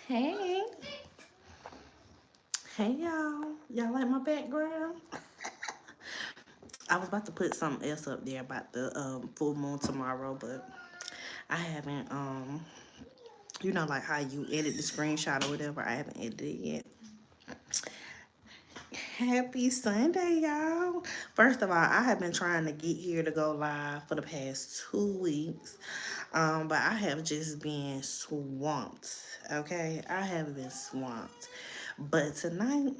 Hey, hey y'all. Y'all like my background? I was about to put something else up there about the full moon tomorrow, but I haven't like how you edit the screenshot or whatever. I haven't edited it yet. Happy Sunday, y'all. First of all, I have been trying to get here to go live for the past 2 weeks. But I have just been swamped. Okay. I have been swamped. But tonight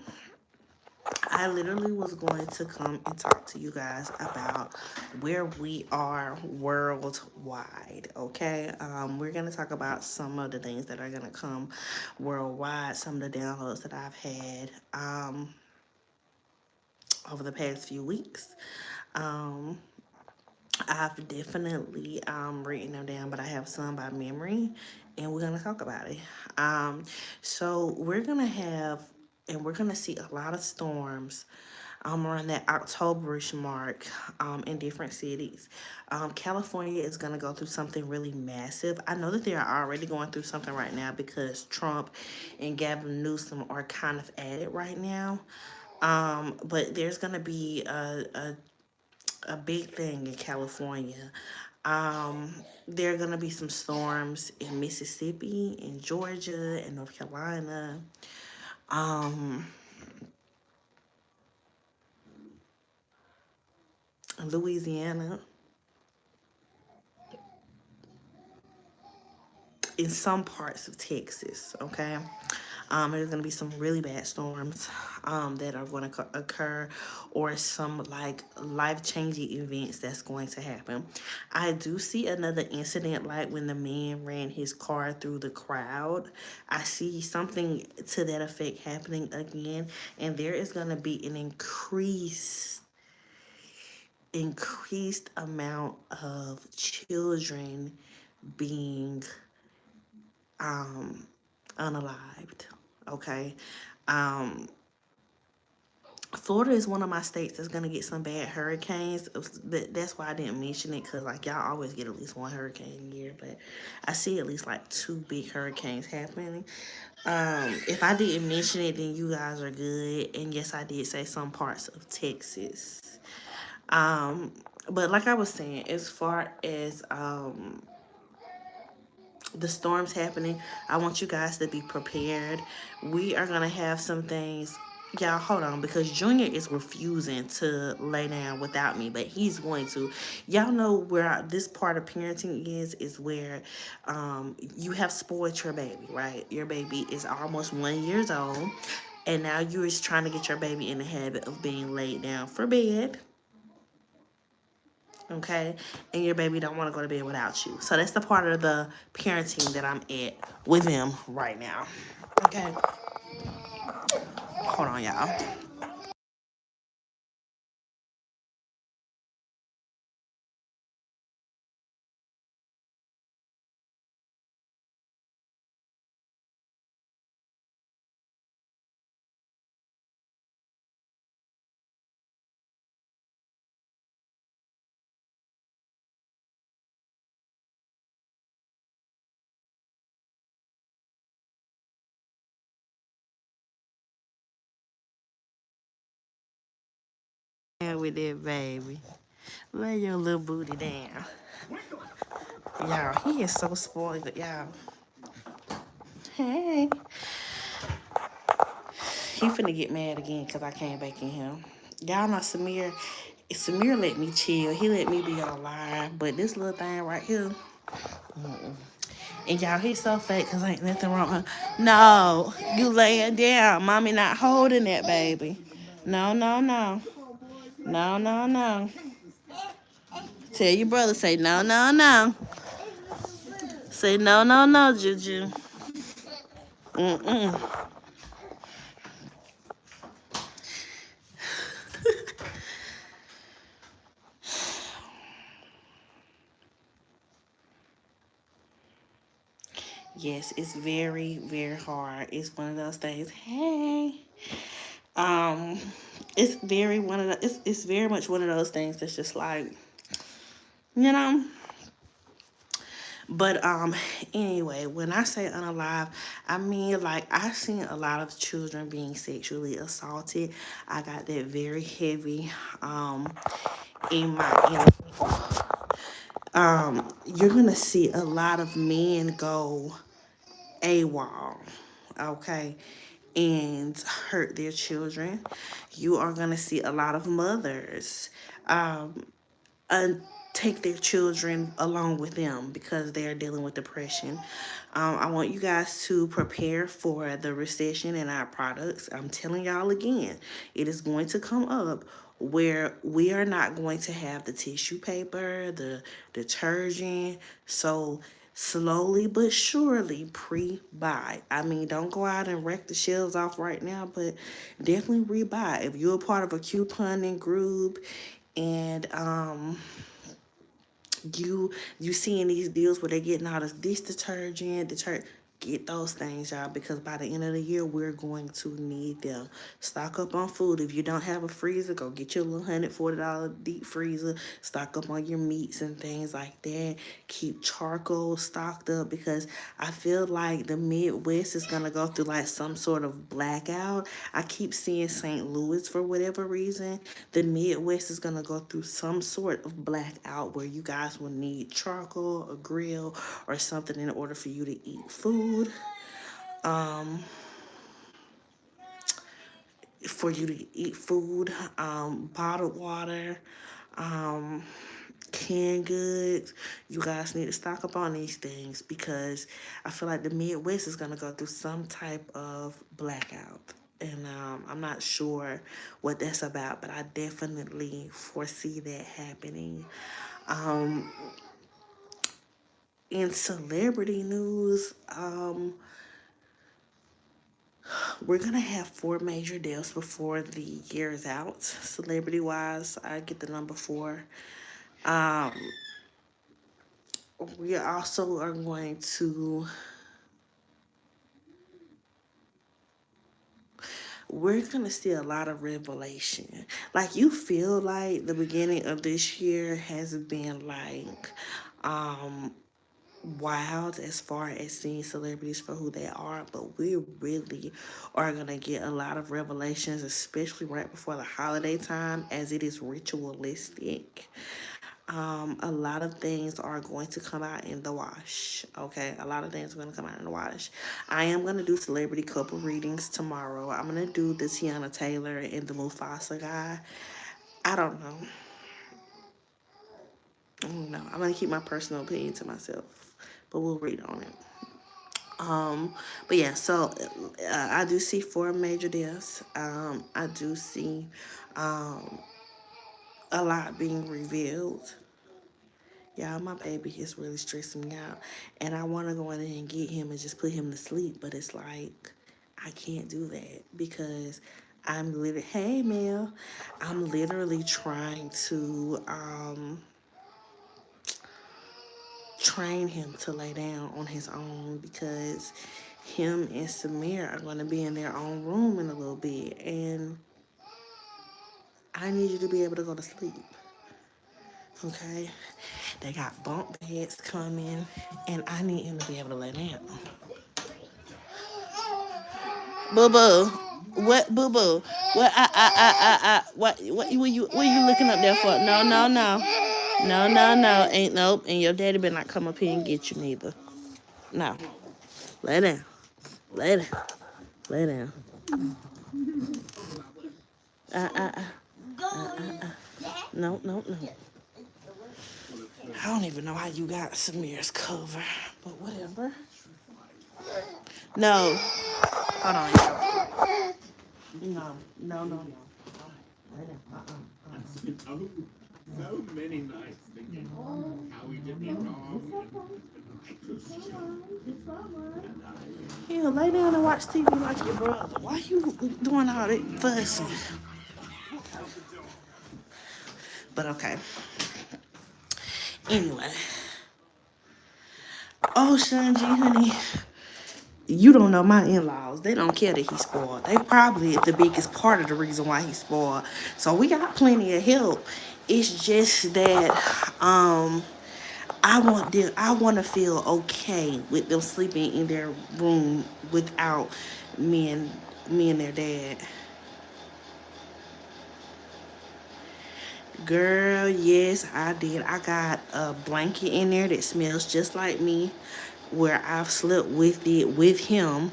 I literally was going to come and talk to you guys about where we are worldwide. Okay. We're going to talk about some of the things that are going to come worldwide, some of the downloads that I've had over the past few weeks. Um, I've definitely written them down, but I have some by memory, and we're gonna talk about it. Um, so we're gonna see a lot of storms around that Octoberish mark in different cities. California is going to go through something really massive. I know that they are already going through something right now because Trump and Gavin Newsom are kind of at it right now. But there's going to be a big thing in California. Um, there are going to be some storms in Mississippi, in Georgia, in North Carolina. Um, Louisiana, in some parts of Texas, okay? There's going to be some really bad storms that are going to occur, or some like life-changing events that's going to happen. I do see another incident like when the man ran his car through the crowd. I see something to that effect happening again, and there is going to be an increased amount of children being um, unalived. Okay. Um, Florida is one of my states that's gonna get some bad hurricanes. That's why I didn't mention it, because like y'all always get at least one hurricane a year, but I see at least like two big hurricanes happening. If I didn't mention it, then you guys are good. And yes, I did say some parts of Texas. Um, but like I was saying, as far as the storms happening, I want you guys to be prepared. We are gonna have some things. Y'all, hold on, because Junior is refusing to lay down without me, but he's going to. Y'all know where this part of parenting is where you have spoiled your baby, right? Your baby is almost 1 years old, and now you're just trying to get your baby in the habit of being laid down for bed, okay? And your baby don't want to go to bed without you. So that's the part of the parenting that I'm at with them right now. Okay. Hold on, y'all. Yeah, with that baby. Lay your little booty down. Y'all, he is so spoiled, y'all. Hey. He finna get mad again because I came back in him. Y'all know Samir let me chill. He let me be online. But this little thing right here. And y'all, he's so fake because ain't nothing wrong with her. No, you laying down. Mommy not holding that baby. No, no, no. No, no, no. Tell your brother, say no, no, no. Say no, no, no, Juju. Mm-mm. Yes, it's very, very hard. It's one of those things. Hey, um, it's very one of the. It's very much one of those things that's just like, you know. But anyway, when I say unalive, I mean like I seen a lot of children being sexually assaulted. I got that very heavy in my you're gonna see a lot of men go AWOL, okay, and hurt their children. You are gonna see a lot of mothers uh, take their children along with them because they are dealing with depression. I want you guys to prepare for the recession in our products. I'm telling y'all again, it is going to come up where we are not going to have the tissue paper, the detergent. So slowly but surely pre-buy. I mean, don't go out and wreck the shelves off right now, but definitely re-buy. If you're a part of a couponing group and you seeing these deals where they're getting all this detergent, get those things, y'all, because by the end of the year, we're going to need them. Stock up on food. If you don't have a freezer, go get your little $140 deep freezer. Stock up on your meats and things like that. Keep charcoal stocked up because I feel like the Midwest is going to go through like some sort of blackout. I keep seeing St. Louis for whatever reason. The Midwest is going to go through some sort of blackout where you guys will need charcoal, a grill, or something in order for you to eat food. Um, for you to eat food, bottled water, um, canned goods. You guys need to stock up on these things because I feel like the Midwest is going to go through some type of blackout. And I'm not sure what that's about, but I definitely foresee that happening. Um, in celebrity news, we're gonna have 4 major deaths before the year is out. Celebrity wise, I get the number 4. Um, we also are going to we're gonna see a lot of revelation. Like you feel like the beginning of this year has been like um wild as far as seeing celebrities for who they are, but we really are gonna get a lot of revelations, especially right before the holiday time, as it is ritualistic. A lot of things are going to come out in the wash. Okay, a lot of things are going to come out in the wash. I am going to do celebrity couple readings tomorrow. I'm going to do the Tiana Taylor and the Mufasa guy. I don't know. I don't know. I'm going to keep my personal opinion to myself, but we'll read on it. But yeah, so I do see 4 major deaths. I do see um, a lot being revealed. Yeah, my baby is really stressing me out. And I want to go in there and get him and just put him to sleep. But it's like, I can't do that because I'm literally, hey, Mel, I'm literally trying to train him to lay down on his own because him and Samir are going to be in their own room in a little bit. And I need you to be able to go to sleep. Okay? They got bunk beds coming, and I need him to be able to lay down. Boo boo. What boo boo? What what you looking up there for? No, no, no. No, no, no. Ain't nope. And your daddy better not come up here and get you neither. No. Lay down. Lay down. Lay down. Uh uh uh. No, no, no. I don't even know how you got Samir's cover, but whatever. No. Hold on, y'all. No, no, no, no. Lay down. So many nights thinking how we did me wrong. Yeah, lay down and watch TV like your brother. Why you doing all that fussing? But okay. Anyway. Oh, Shanji, honey, you don't know my in-laws. They don't care that he's spoiled. They probably the biggest part of the reason why he's spoiled. So we got plenty of help. It's just that I want to feel okay with them sleeping in their room without me and their dad. Girl, yes, I did. I got a blanket in there that smells just like me, where I've slept with it with him,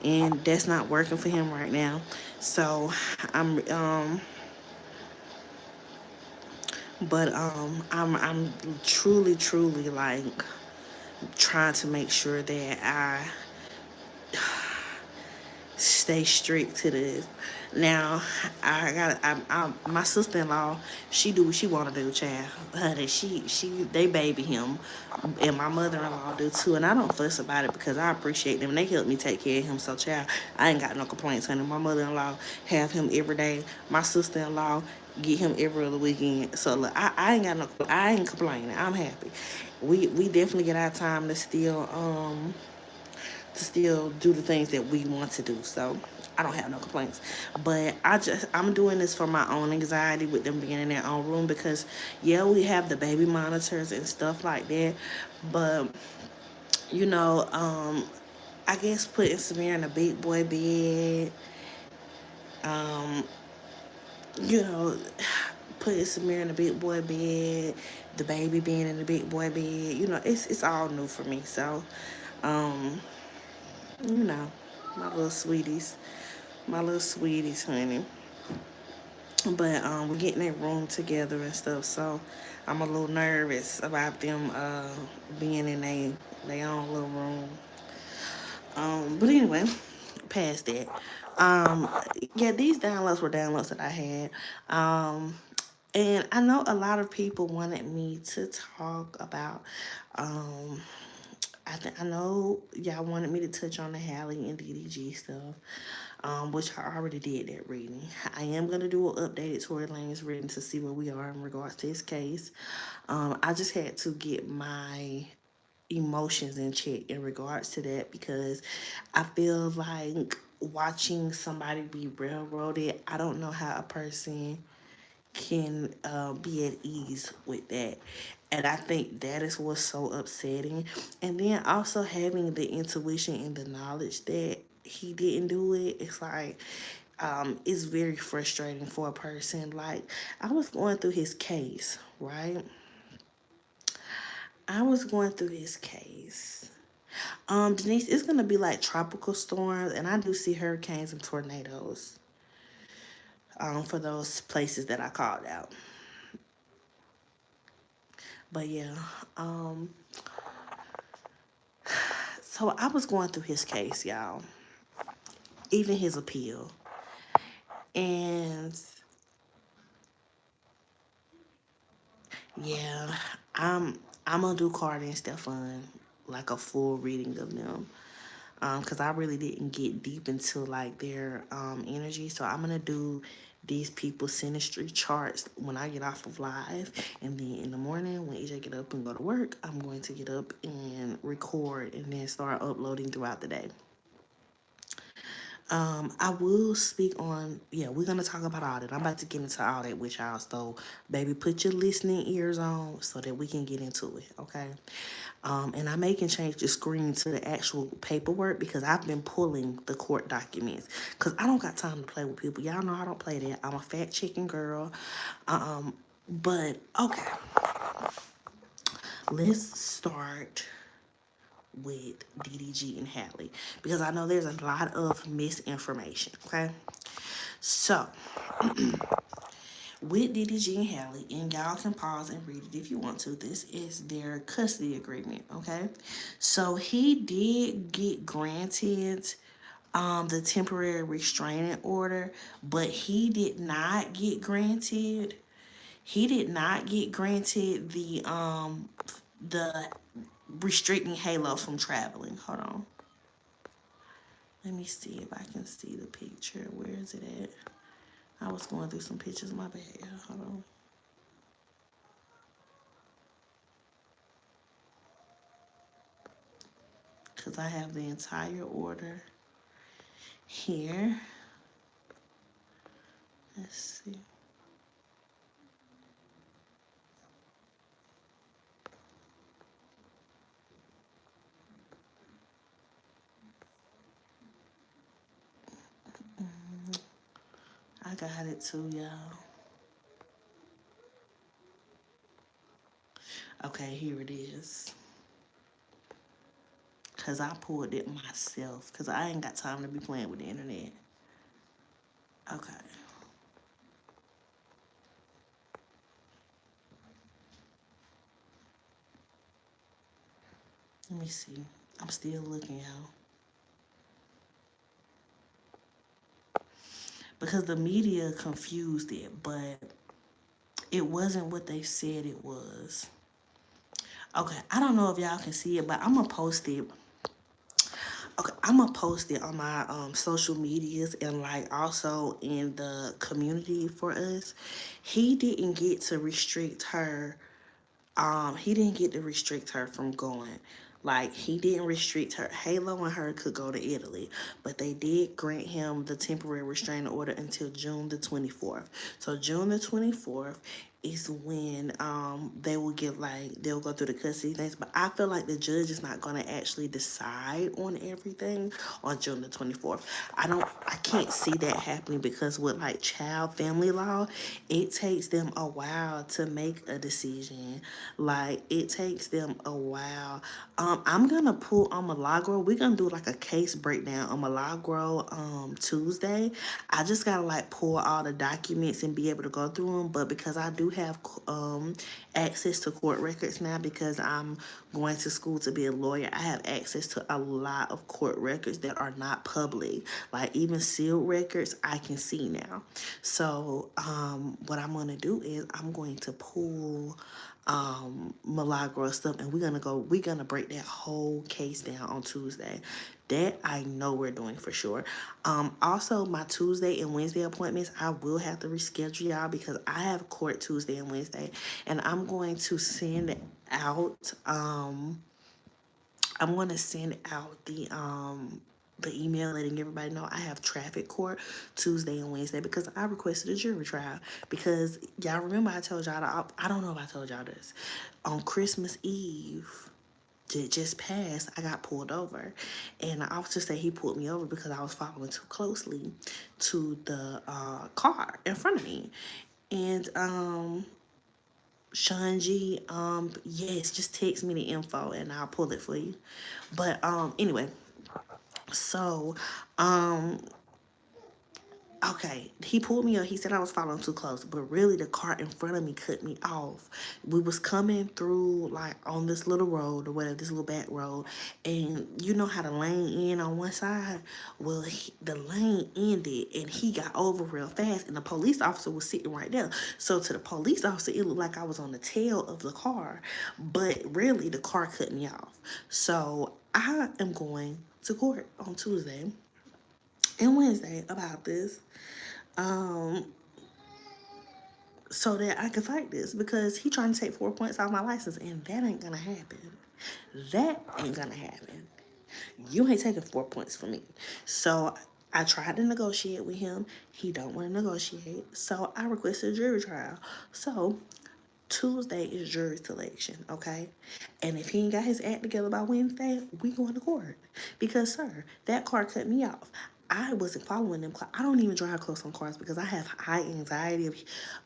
and that's not working for him right now. So I'm I'm truly like trying to make sure that I stay strict to this. Now, my sister-in-law, she do what she want to do, child. Honey, they baby him, and my mother-in-law do too. And I don't fuss about it because I appreciate them. They help me take care of him. So, child, I ain't got no complaints, honey. My mother-in-law have him every day. My sister-in-law get him every other weekend. So, look, I ain't got no, I ain't complaining. I'm happy. We definitely get our time to still do the things that we want to do. So I don't have no complaints. But I'm doing this for my own anxiety with them being in their own room because yeah, we have the baby monitors and stuff like that. But you know, I guess putting Samir in a big boy bed, um, you know, putting Samir in a big boy bed, the baby being in the big boy bed, you know, it's all new for me. So, um, you know, my little sweeties. My little sweeties, honey. But we're getting that room together and stuff, so I'm a little nervous about them being in they own little room. But anyway, past that. Um, yeah, these downloads were downloads that I had. And I know a lot of people wanted me to talk about um I know y'all wanted me to touch on the Hallie and DDG stuff, which I already did that reading. I am gonna do an updated Tory Lanez reading to see where we are in regards to his case. I just had to get my emotions in check in regards to that because I feel like watching somebody be railroaded. I don't know how a person can be at ease with that. And I think that is what's so upsetting. And then also having the intuition and the knowledge that he didn't do it, it's like, it's very frustrating for a person. Like, I was going through his case, right? I was going through his case. Denise, it's gonna be like tropical storms, and I do see hurricanes and tornadoes. For those places that I called out. But yeah, um, so I was going through his case, y'all, even his appeal, and yeah, I'm gonna do Carter and Stefan like a full reading of them, because I really didn't get deep into like their energy, so I'm gonna do these people's synastry charts when I get off of live, and then in the morning when EJ get up and go to work, I'm going to get up and record and then start uploading throughout the day. I will speak on, yeah, we're gonna talk about all that. I'm about to get into all that with y'all. So, baby, put your listening ears on so that we can get into it, okay? And I may can change the screen to the actual paperwork because I've been pulling the court documents because I don't got time to play with people. Y'all know I don't play that. I'm a fat chicken girl. But okay, let's start with DDG and Hallie because I know there's a lot of misinformation, okay? So, with DDG and Hallie, and y'all can pause and read it if you want to. This is their custody agreement, okay? So he did get granted the temporary restraining order, but he did not get granted the restricting Halo from traveling. Hold on. Let me see if I can see the picture. Where is it at? I was going through some pictures. My bad. Hold on. because I have the entire order here. Let's see. I got it too, y'all. Okay, here it is. Because I pulled it myself. Because I ain't got time to be playing with the internet. Okay. Let me see. I'm still looking, y'all. Because the media confused it, but it wasn't what they said it was. Okay, I don't know if y'all can see it, but I'm gonna post it. Okay, I'm gonna post it on my social medias and like also in the community for us. He didn't get to restrict her. He didn't get to restrict her from going. Like, he didn't restrict her. Halo and her could go to Italy, but they did grant him the temporary restraining order until June the 24th. So June the 24th is when they will give, like, they'll go through the custody things. But I feel like the judge is not going to actually decide on everything on June the 24th. I can't see that happening because with like child family law, it takes them a while to make a decision. Like, it takes them a while. I'm gonna pull on Milagro. We're gonna do like a case breakdown on Milagro Tuesday. I just gotta like pull all the documents and be able to go through them. But because I do have access to court records now, because I'm going to school to be a lawyer, I have access to a lot of court records that are not public. Like, even sealed records I can see now. So what I'm gonna do is I'm going to pull Milagro stuff, and we're gonna break that whole case down on Tuesday. That I know we're doing for sure. Also, my Tuesday and Wednesday appointments, I will have to reschedule y'all because I have court Tuesday and Wednesday, and I'm going to send out the email letting everybody know I have traffic court Tuesday and Wednesday because I requested a jury trial. Because y'all remember I told y'all, I don't know if I told y'all this, on Christmas Eve, just passed, I got pulled over. And the officer said he pulled me over because I was following too closely to the car in front of me. And Sean G, yes, just text me the info and I'll pull it for you. But anyway, so okay, he pulled me up. He said I was following too close, but really the car in front of me cut me off. We was coming through like on this little road or whatever, this little back road, and you know how the lane end on one side? Well, the lane ended and he got over real fast, and the police officer was sitting right there. So to the police officer, it looked like I was on the tail of the car, but really the car cut me off. So I am going to court on Tuesday and Wednesday about this, so that I can fight this, because he trying to take 4 points off my license, and that ain't gonna happen. That ain't gonna happen. You ain't taking 4 points from me. So I tried to negotiate with him. He don't want to negotiate. So I requested a jury trial. So Tuesday is jury selection, okay? And if he ain't got his act together by Wednesday, we going to court. Because, sir, that car cut me off. I wasn't following them. I don't even drive close on cars because I have high anxiety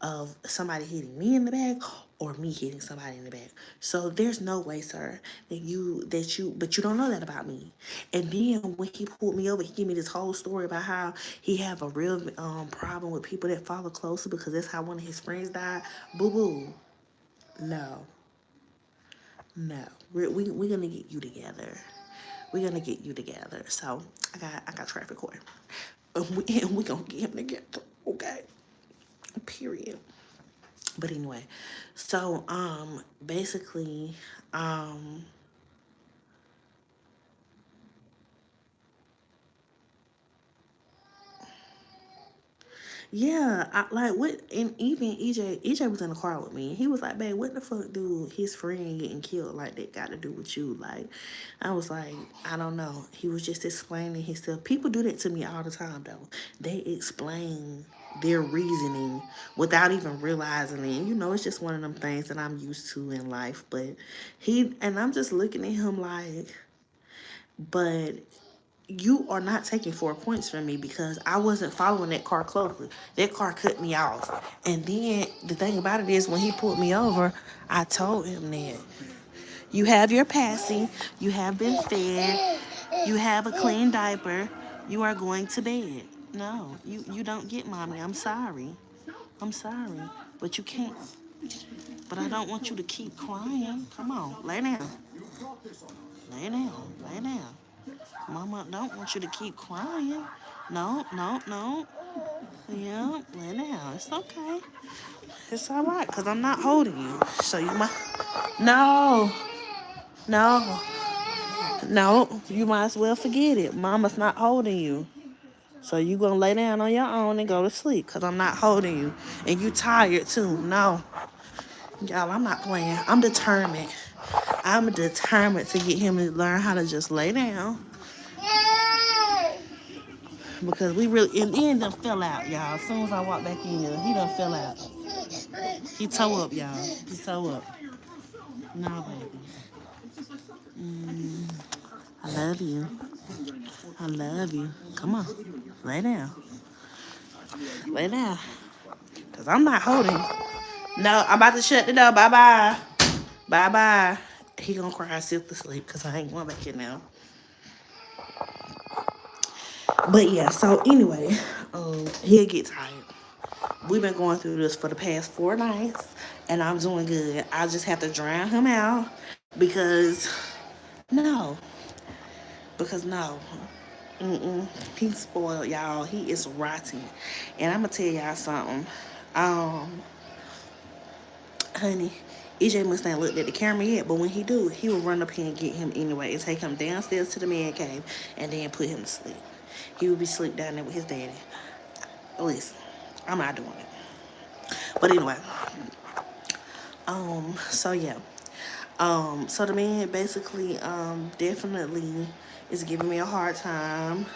of somebody hitting me in the back or me hitting somebody in the back. So there's no way, sir, but you don't know that about me. And then when he pulled me over, he gave me this whole story about how he have a real problem with people that follow closer because that's how one of his friends died. Boo boo. No. No. We're gonna get you together. We're gonna get you together. So I got traffic court. And we gonna get him together. Okay. Period. But anyway, so basically, Yeah, like what, and even EJ was in the car with me. He was like, "Babe, what the fuck do his friend getting killed like that got to do with you?" Like, I was like, "I don't know." He was just explaining himself. People do that to me all the time, though. They explain their reasoning without even realizing it. You know, it's just one of them things that I'm used to in life. But I'm just looking at him like, but you are not taking 4 points from me because I wasn't following that car closely. That car cut me off. And then the thing about it is when he pulled me over, I told him that you have your passing, you have been fed, you have a clean diaper, you are going to bed. No, you don't get mommy. I'm sorry. I'm sorry. But you can't. But I don't want you to keep crying. Come on, lay down. Lay down. Lay down. Mama don't want you to keep crying. No, no, no. Yeah, lay down. It's okay. It's all right, because I'm not holding you. So you might... No. No. No. You might as well forget it. Mama's not holding you. So you going to lay down on your own and go to sleep, because I'm not holding you. And you tired, too. No. Y'all, I'm not playing. I'm determined. I'm determined to get him to learn how to just lay down. Because we really, and then done fell out, y'all. As soon as I walked back in here, he done fell out. He toe up, y'all. He toe up. No, baby. I love you. I love you. Come on. Lay down. Lay down. Because I'm not holding. No, I'm about to shut the door. Bye-bye. Bye-bye. He gonna cry himself to sleep because I ain't going back in now. But yeah, so anyway, he'll get tired. We've been going through this for the past 4 nights, and I'm doing good. I just have to drown him out because no. Because no. He's spoiled, y'all. He is rotten. And I'm going to tell y'all something. Honey, EJ must not looked at the camera yet, but when he do, he will run up here and get him anyway and take him downstairs to the man cave and then put him to sleep. He will be asleep down there with his daddy. Listen, I'm not doing it. But anyway, so yeah. So the man basically, definitely is giving me a hard time.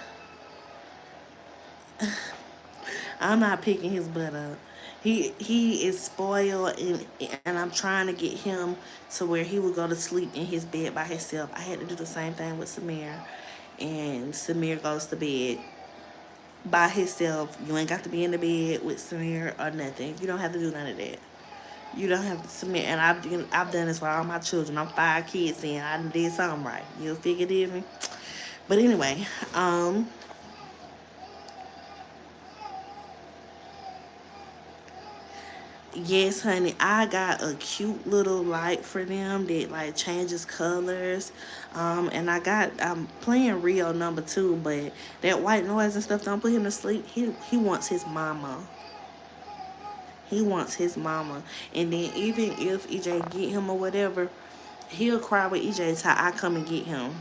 I'm not picking his butt up. He is spoiled, and I'm trying to get him to where he would go to sleep in his bed by himself. I had to do the same thing with Samir, and Samir goes to bed by himself. You ain't got to be in the bed with Samir or nothing. You don't have to do none of that. You don't have to submit, and I've done this for all my children. I'm 5 kids in. I did something right. You figured it me. But anyway, yes, honey, I got a cute little light for them that like changes colors. And I'm playing Rio #2, but that white noise and stuff don't put him to sleep. He wants his mama. He wants his mama. And then even if EJ get him or whatever, he'll cry with EJ till I come and get him.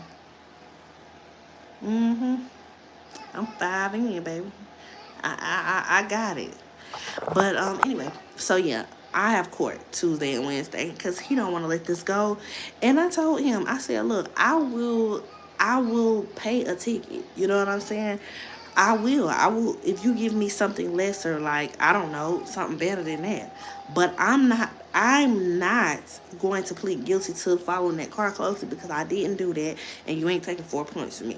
I'm 5 in, baby. I got it. But anyway, so yeah, I have court Tuesday and Wednesday because he don't want to let this go. And I told him, I said, look, I will pay a ticket. You know what I'm saying? I will. If you give me something lesser, like, I don't know, something better than that. But I'm not going to plead guilty to following that car closely because I didn't do that, and you ain't taking 4 points from me.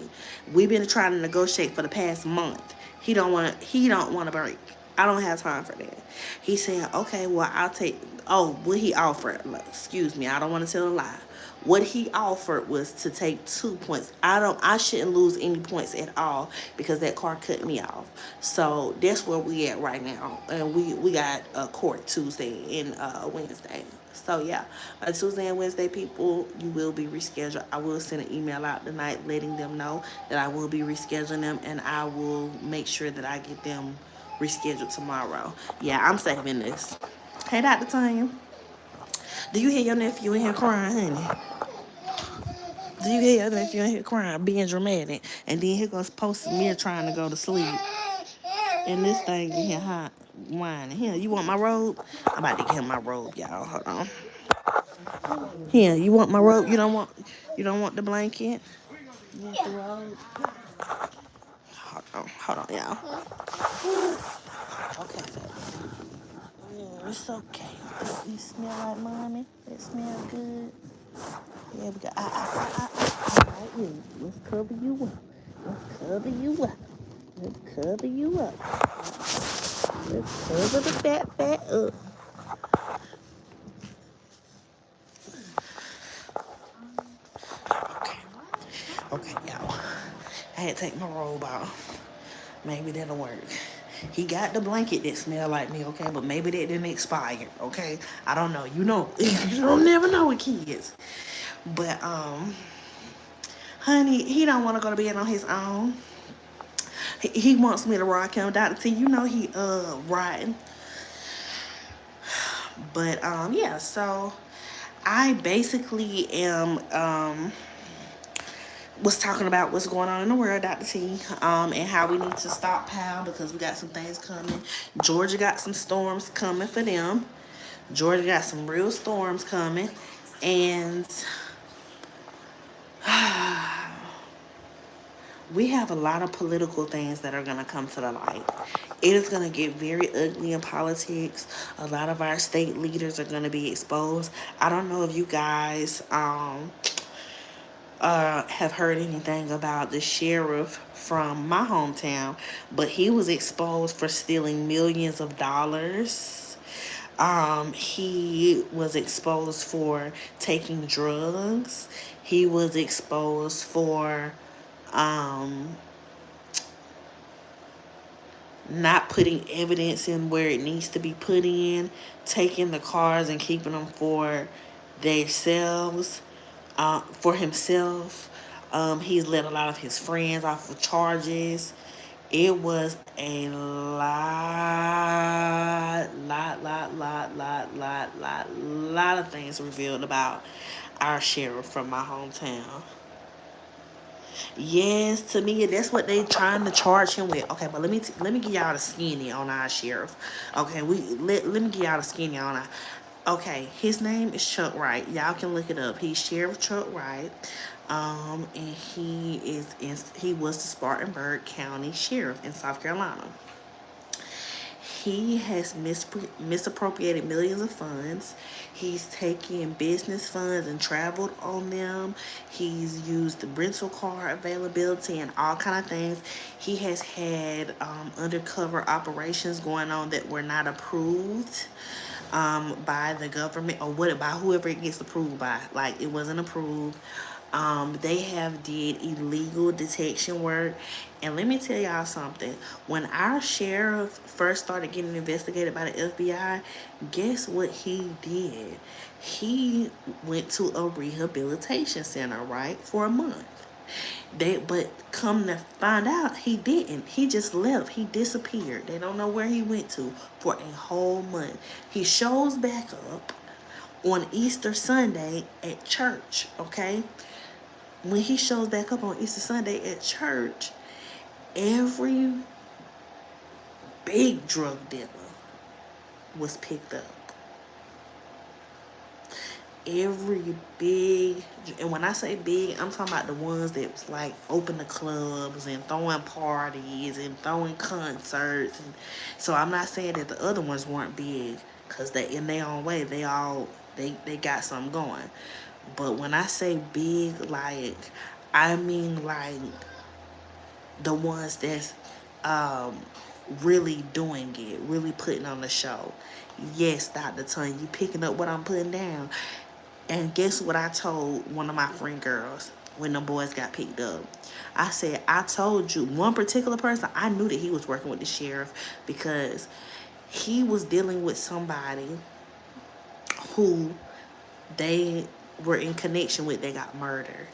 We've been trying to negotiate for the past month. He don't want to break. I don't have time for that. He said, okay, well, I'll take, what he offered, excuse me, I don't want to tell a lie. What he offered was to take 2 points. I shouldn't lose any points at all because that car cut me off. So that's where we at right now. And we got a court Tuesday and Wednesday. So yeah, Tuesday and Wednesday, people, you will be rescheduled. I will send an email out tonight letting them know that I will be rescheduling them, and I will make sure that I get them rescheduled tomorrow. Yeah, I'm saving this. Hey, Dr. Tanya. Do you hear your nephew in here crying, honey? Do you hear your nephew in here crying, being dramatic? And then here goes post Samir trying to go to sleep. And this thing get here hot. Whining. Here, you want my robe? I'm about to get him my robe, y'all. Hold on. Here, you want my robe? You don't want the blanket? You want the robe? Hold on, y'all. Okay. It's okay. You smell like mommy? It smell good? Yeah, we got. All right, here. Let's cover you up. Let's cover you up. Let's cover you up. Let's cover the fat up. Okay, y'all. I had to take my robe off. Maybe that'll work. He got the blanket that smell like me, okay? But maybe that didn't expire, okay? I don't know. You know, you don't never know with kids. But, honey, he don't want to go to bed on his own. He wants me to rock him. Dr. T, you know he, riding. But, yeah, so I basically am, was talking about what's going on in the world, Dr. T, and how we need to stockpile because we got some things coming. Georgia got some storms coming for them. Georgia got some real storms coming, and we have a lot of political things that are going to come to the light. It is going to get very ugly in politics. A lot of our state leaders are going to be exposed. I don't know if you guys have heard anything about the sheriff from my hometown, but he was exposed for stealing millions of dollars. He was exposed for taking drugs. He was exposed for not putting evidence in where it needs to be put in, taking the cars and keeping them for themselves, for himself. He's let a lot of his friends off of charges. It was a lot of things revealed about our sheriff from my hometown. Yes, to me, that's what they trying to charge him with. Okay, but let me give y'all the skinny on our sheriff. Okay, let me give y'all the skinny on our. Okay, his name is Chuck Wright. Y'all can look it up. He's Sheriff Chuck Wright, and he was the Spartanburg County Sheriff in South Carolina. He has misappropriated millions of funds. He's taken business funds and traveled on them. He's used the rental car availability and all kind of things. He has had undercover operations going on that were not approved by the government, or by whoever it gets approved by. Like, it wasn't approved. They have did illegal detection work. And let me tell y'all something. When our sheriff first started getting investigated by the FBI, guess what he did? He went to a rehabilitation center, right, for a month. But come to find out, he didn't. He just left. He disappeared. They don't know where he went to for a whole month. He shows back up on Easter Sunday at church, okay? When he shows back up on Easter Sunday at church, every big drug dealer was picked up. Every big, and when I say big, I'm talking about the ones that was like open the clubs and throwing parties and throwing concerts. And so I'm not saying that the other ones weren't big, because they, in their own way, they got something going. But when I say big, like, I mean like the ones that's really doing it, really putting on the show. Yes, Dr. Ton, you picking up what I'm putting down. And guess what I told one of my friend girls when the boys got picked up? I said, I told you, one particular person, I knew that he was working with the sheriff because he was dealing with somebody who they were in connection with that got murdered.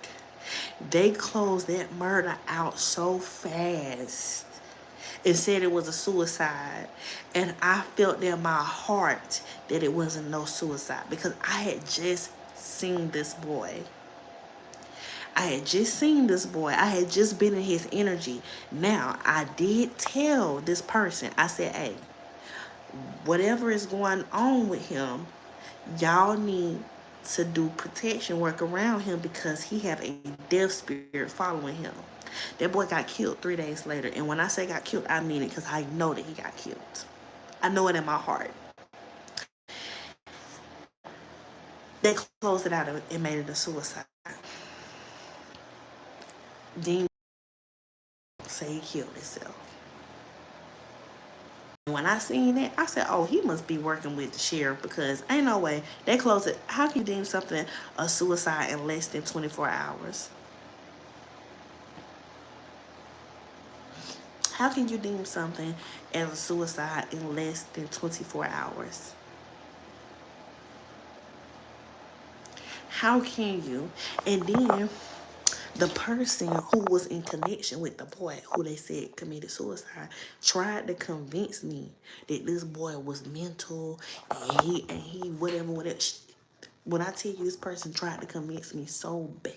They closed that murder out so fast and said it was a suicide. And I felt in my heart that it wasn't no suicide, because I had just seen this boy. I had just seen this boy. I had just been in his energy. Now, I did tell this person, I said, hey, whatever is going on with him, y'all need to do protection work around him because he have a death spirit following him. That boy got killed 3 days later. And when I say got killed, I mean it because I know that he got killed. I know it in my heart. They closed it out and made it a suicide. Dean say he killed himself. When I seen that, I said, oh, he must be working with the sheriff because ain't no way. They closed it. How can you deem something a suicide in less than 24 hours? How can you deem something as a suicide in less than 24 hours? How can you? And then the person who was in connection with the boy who they said committed suicide tried to convince me that this boy was mental and he whatever. When I tell you this person tried to convince me so bad,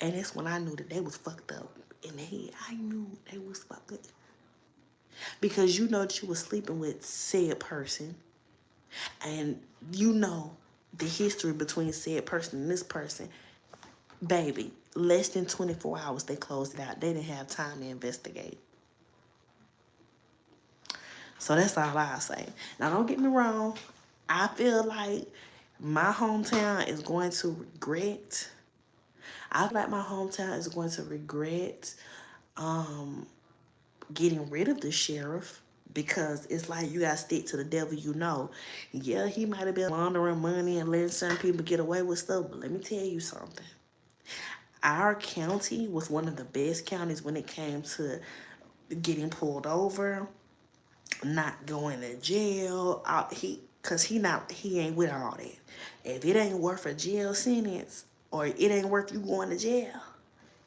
and that's when I knew that they was fucked up in the head. I knew they was fucked up because you know that you was sleeping with said person, and you know the history between said person and this person. Baby, less than 24 hours they closed it out. They didn't have time to investigate. So that's all I say. Now don't get me wrong. I feel like my hometown is going to regret. I feel like my hometown is going to regret getting rid of the sheriff because it's like you gotta stick to the devil you know. Yeah, he might have been laundering money and letting certain people get away with stuff, but let me tell you something. Our county was one of the best counties when it came to getting pulled over, not going to jail. He ain't with all that. If it ain't worth a jail sentence or it ain't worth you going to jail,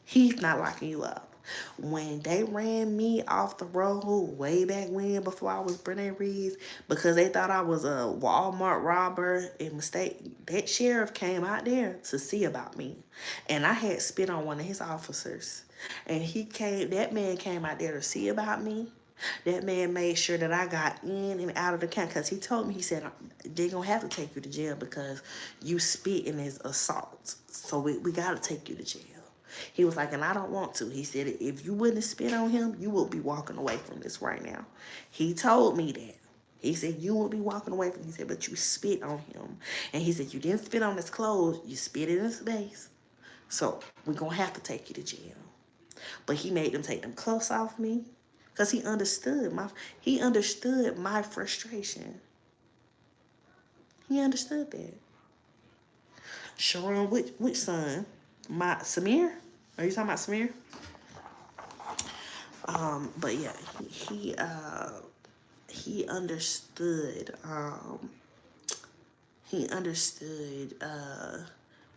he's not locking you up. When they ran me off the road way back when, before I was Brene Reeves, because they thought I was a Walmart robber and mistake, that sheriff came out there to see about me. And I had spit on one of his officers. And that man came out there to see about me. That man made sure that I got in and out of the county because he told me, he said, they're going to have to take you to jail because you spitting is assault. So we got to take you to jail. He was like, and I don't want to. He said, if you wouldn't spit on him, you will be walking away from this right now. He told me that. He said, you will be walking away from him. He said, but you spit on him. And he said, you didn't spit on his clothes. You spit in his face. So we're going to have to take you to jail. But he made them take them cuffs off me because he understood my frustration. He understood that. Sharon, which son? Samir? Are you talking about Samir? But yeah, he understood. He understood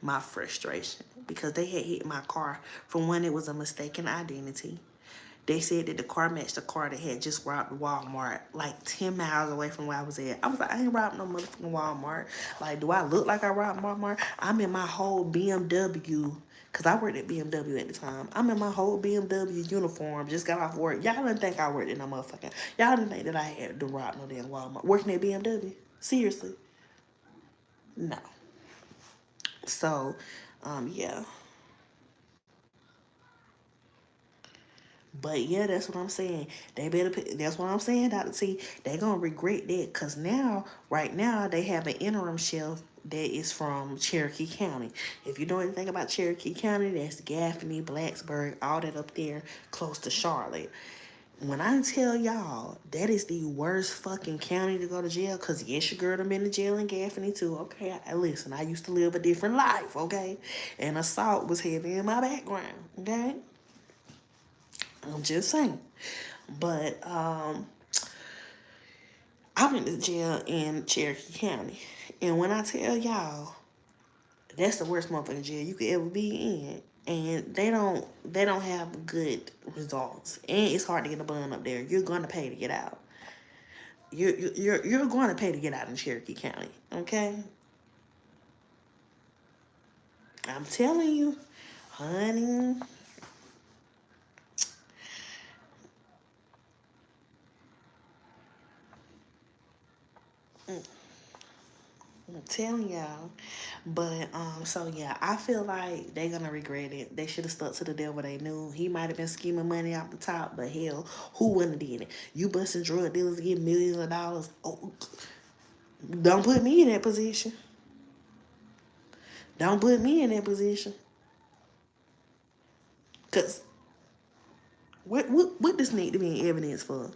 my frustration because they had hit my car from when it was a mistaken identity. They said that the car matched the car that had just robbed Walmart, like 10 miles away from where I was at. I was like, I ain't robbed no motherfucking Walmart. Like, do I look like I robbed Walmart? I'm in my whole BMW, because I worked at BMW at the time. I'm in my whole BMW uniform, just got off work. Y'all didn't think I worked in no motherfucking, y'all didn't think that I had to rob no damn Walmart. Working at BMW? Seriously? No. So, yeah. But yeah, that's what I'm saying. They better. That's what I'm saying, Dr. T. They gonna regret that because right now, they have an interim sheriff that is from Cherokee County. If you know anything about Cherokee County, that's Gaffney, Blacksburg, all that up there, close to Charlotte. When I tell y'all that is the worst fucking county to go to jail, because yes, your girl done been to jail in Gaffney too. Okay, listen, I used to live a different life. Okay, and assault was heavy in my background. Okay. I'm just saying. But I went to jail in Cherokee County. And when I tell y'all, that's the worst motherfucking jail you could ever be in. And they don't have good results. And it's hard to get a bond up there. You're gonna pay to get out. You're going to pay to get out in Cherokee County, okay? I'm telling you, honey. I'm telling y'all. But so yeah, I feel like they're gonna regret it. They should have stuck to the devil they knew. He might have been scheming money off the top, but hell, who wouldn't have did it? You busting drug dealers get millions of dollars. Oh, don't put me in that position. Don't put me in that position. Cause what this need to be in evidence for?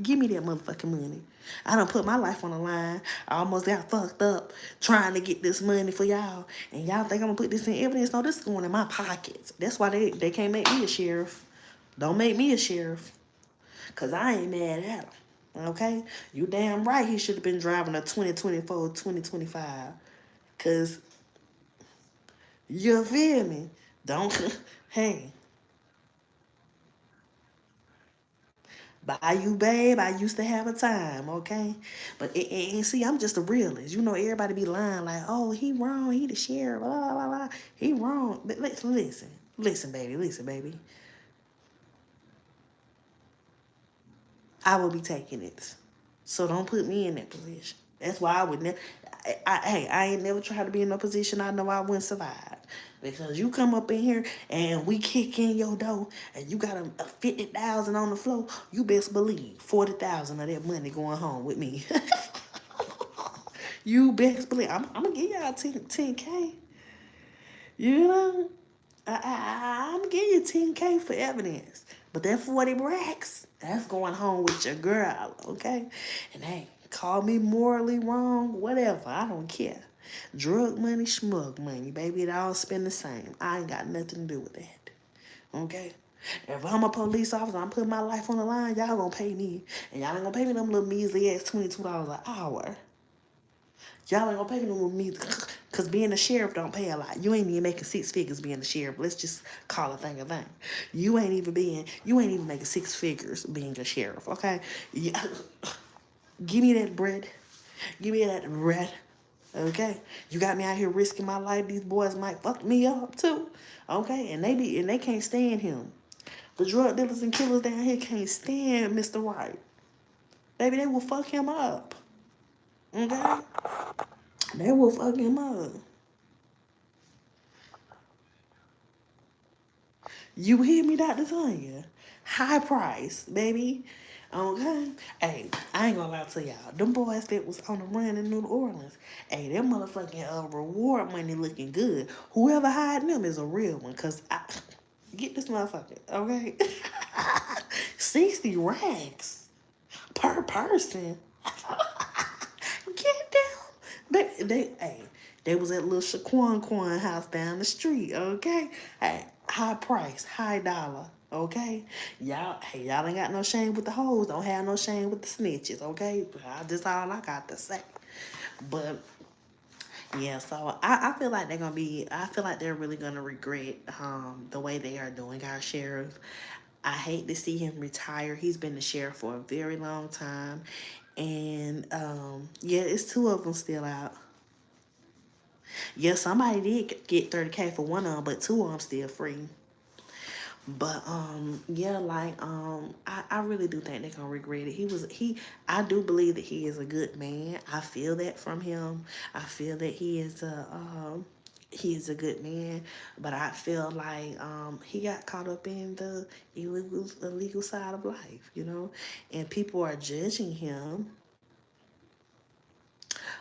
Give me that motherfucking money. I done put my life on the line. I almost got fucked up trying to get this money for y'all. And y'all think I'm gonna put this in evidence? No, this is going in my pockets. That's why they can't make me a sheriff. Don't make me a sheriff. Cause I ain't mad at him. Okay? You damn right he should have been driving a 2024, 2025. Cause you feel me? Don't hey. Bye you, babe. I used to have a time, okay? But see, I'm just a realist. You know, everybody be lying like, oh, he wrong. He the sheriff. Blah, blah, blah, blah. He wrong. But listen. Listen, baby. Listen, baby. I will be taking it. So don't put me in that position. That's why I would never. Hey, I ain't never tried to be in a position I know I wouldn't survive. Because you come up in here and we kick in your door and you got a 50,000 on the floor, you best believe 40,000 of that money going home with me. You best believe I'm gonna give y'all 10K. You know, I'm gonna give you 10K for evidence. But that 40 racks, that's going home with your girl, okay? And hey, call me morally wrong, whatever. I don't care. Drug money, smug money, baby, it all spend the same. I ain't got nothing to do with that. Okay? If I'm a police officer, I'm putting my life on the line, y'all gonna pay me. And y'all ain't gonna pay me them little measly ass $22 an hour. Y'all ain't gonna pay me no more music. Cause being a sheriff don't pay a lot. You ain't even making six figures being a sheriff. Let's just call a thing a thing. You ain't even making six figures being a sheriff, okay? Yeah. Give me that bread. Give me that bread. Okay? You got me out here risking my life. These boys might fuck me up too. Okay? And they can't stand him. The drug dealers and killers down here can't stand Mr. White. Baby, they will fuck him up. Okay? They will fuck him up. You hear me, Dr. Tanya? High price, baby. Okay? Hey, I ain't gonna lie to y'all. Them boys that was on the run in New Orleans, hey, them motherfucking reward money looking good. Whoever hiding them is a real one, cause I get this motherfucker, okay? 60 racks per person. Get down. Hey, they was at little Shaquan house down the street, okay? Hey, high price, high dollar, okay? Y'all ain't got no shame with the hoes. Don't have no shame with the snitches, okay? That's all I got to say. But yeah, so I feel like I feel like they're really gonna regret the way they are doing our sheriff. I hate to see him retire. He's been the sheriff for a very long time. And yeah, it's two of them still out. Yeah, somebody did get 30K for one of them, but two of them still free. But yeah, like I really do think they're gonna regret it. I do believe that he is a good man. I feel that from him. I feel that he is a good man, but I feel like he got caught up in the illegal side of life, you know, and people are judging him.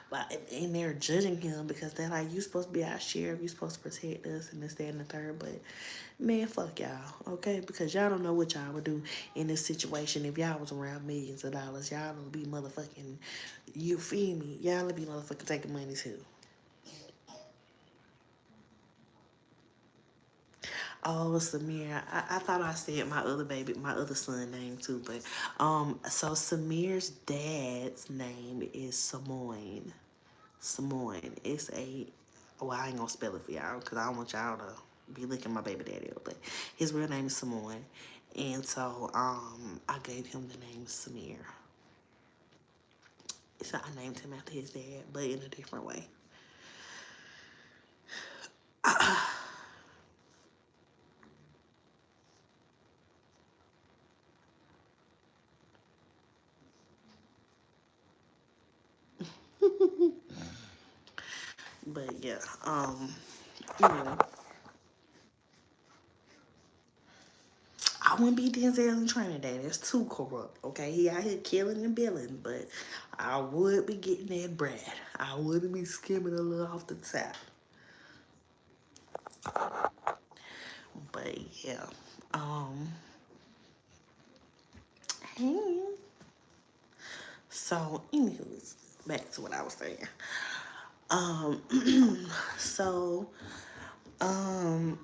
But and they're judging him because they're like, you supposed to be our sheriff, you supposed to protect us and this, that, and the third. But man, fuck y'all, okay? Because y'all don't know what y'all would do in this situation if y'all was around millions of dollars. Y'all would be motherfucking, you feel me? Y'all would be motherfucking taking money too. Oh, Samir, I thought I said my other son name too, but so Samir's dad's name is Samoin. Samoin. It's well, I ain't gonna spell it for y'all because I don't want y'all to be looking my baby daddy up. But his real name is Samoin, and so I gave him the name Samir. So I named him after his dad, but in a different way. But yeah, you know, I wouldn't be Denzel in Training Day. That's too corrupt. Okay, he out here killing and billing, but I would be getting that bread. I wouldn't be skimming a little off the top. But yeah, um, hey. So, anyways, back to what I was saying. Um, so, um,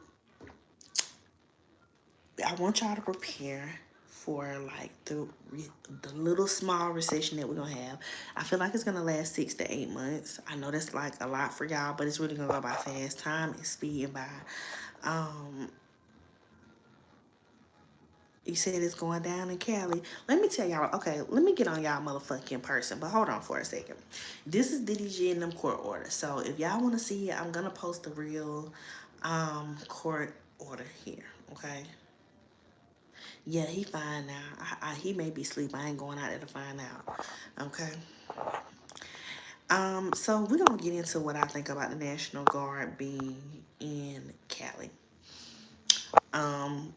I want y'all to prepare for like the little small recession that we're gonna have. I feel like it's gonna last 6 to 8 months. I know that's like a lot for y'all, but it's really gonna go by fast. Time is speeding by. Um, you said it's going down in Cali. Let me tell y'all. Okay, let me get on y'all motherfucking person. But hold on for a second. This is Diddy G and them court orders. So if y'all want to see it, I'm gonna post the real court order here. Okay. Yeah, he fine now. He may be asleep. I ain't going out there to find out. Okay. So we're gonna get into what I think about the National Guard being in Cali. Um,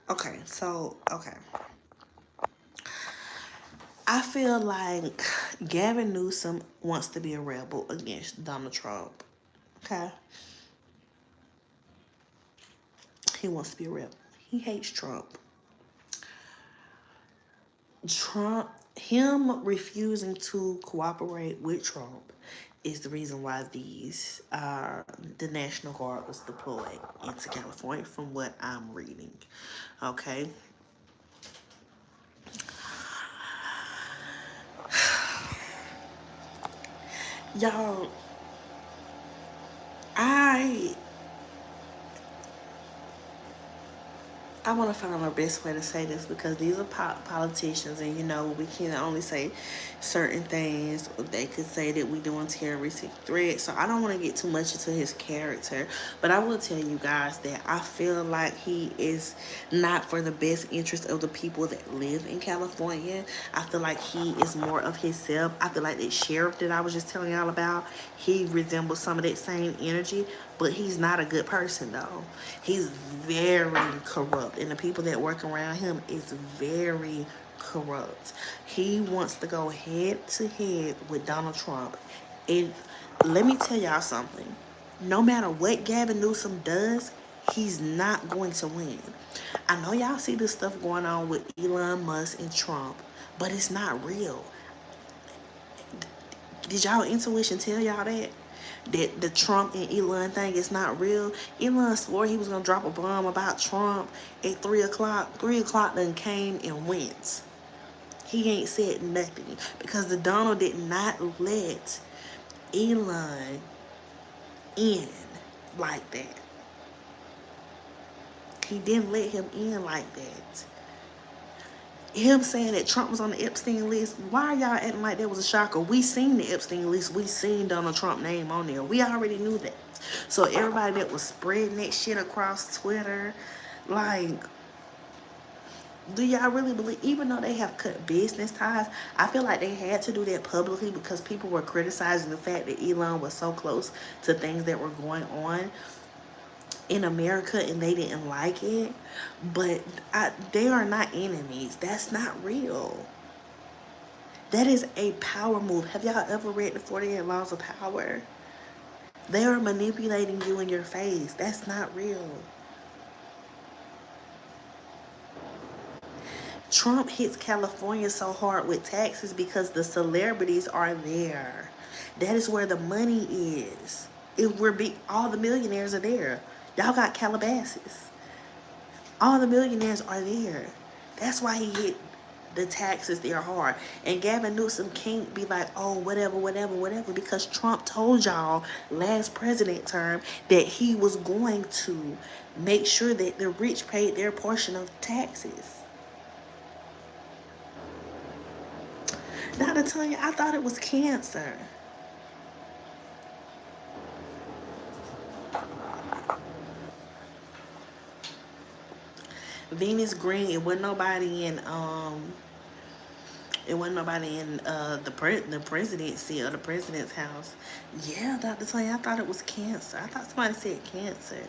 okay, so okay. I feel like Gavin Newsom wants to be a rebel against Donald Trump. Okay. He wants to be a rebel. He hates Trump. Him refusing to cooperate with Trump is the reason why the National Guard was deployed into California from what I'm reading. Okay. Y'all, I want to find the best way to say this because these are politicians, and you know we can only say certain things. They could say that we doing terroristic threats, so I don't want to get too much into his character. But I will tell you guys that I feel like he is not for the best interest of the people that live in California. I feel like he is more of himself. I feel like that sheriff that I was just telling y'all about, he resembles some of that same energy. But he's not a good person, though. He's very corrupt. And the people that work around him is very corrupt. He wants to go head to head with Donald Trump. And let me tell y'all something. No matter what Gavin Newsom does, he's not going to win. I know y'all see this stuff going on with Elon Musk and Trump, but it's not real. Did y'all intuition tell y'all that? That the Trump and Elon thing is not real. Elon swore he was gonna drop a bomb about Trump at 3 o'clock. 3 o'clock then came and went. He ain't said nothing because the Donald did not let Elon in like that. He didn't let him in like that. Him saying that Trump was on the Epstein list, why are y'all acting like that was a shocker? We seen the Epstein list. We seen Donald Trump name on there. We already knew that. So everybody that was spreading that shit across Twitter, like, do y'all really believe, even though they have cut business ties, I feel like they had to do that publicly because people were criticizing the fact that Elon was so close to things that were going on in America and they didn't like it. But they are not enemies. That's not real. That is a power move. Have y'all ever read the 48 Laws of Power? They are manipulating you in your face. That's not real. Trump hits California so hard with taxes because the celebrities are there. That is where the money is. All the millionaires are there. Y'all got Calabasas. All the millionaires are there. That's why he hit the taxes there hard. And Gavin Newsom can't be like, oh, whatever, because Trump told y'all last president term that he was going to make sure that the rich paid their portion of taxes. Not to tell you, I thought it was cancer. Venus Green, it wasn't nobody in It wasn't nobody in the presidency or the president's house. Yeah, Dr. Toy, I thought it was cancer. I thought somebody said cancer.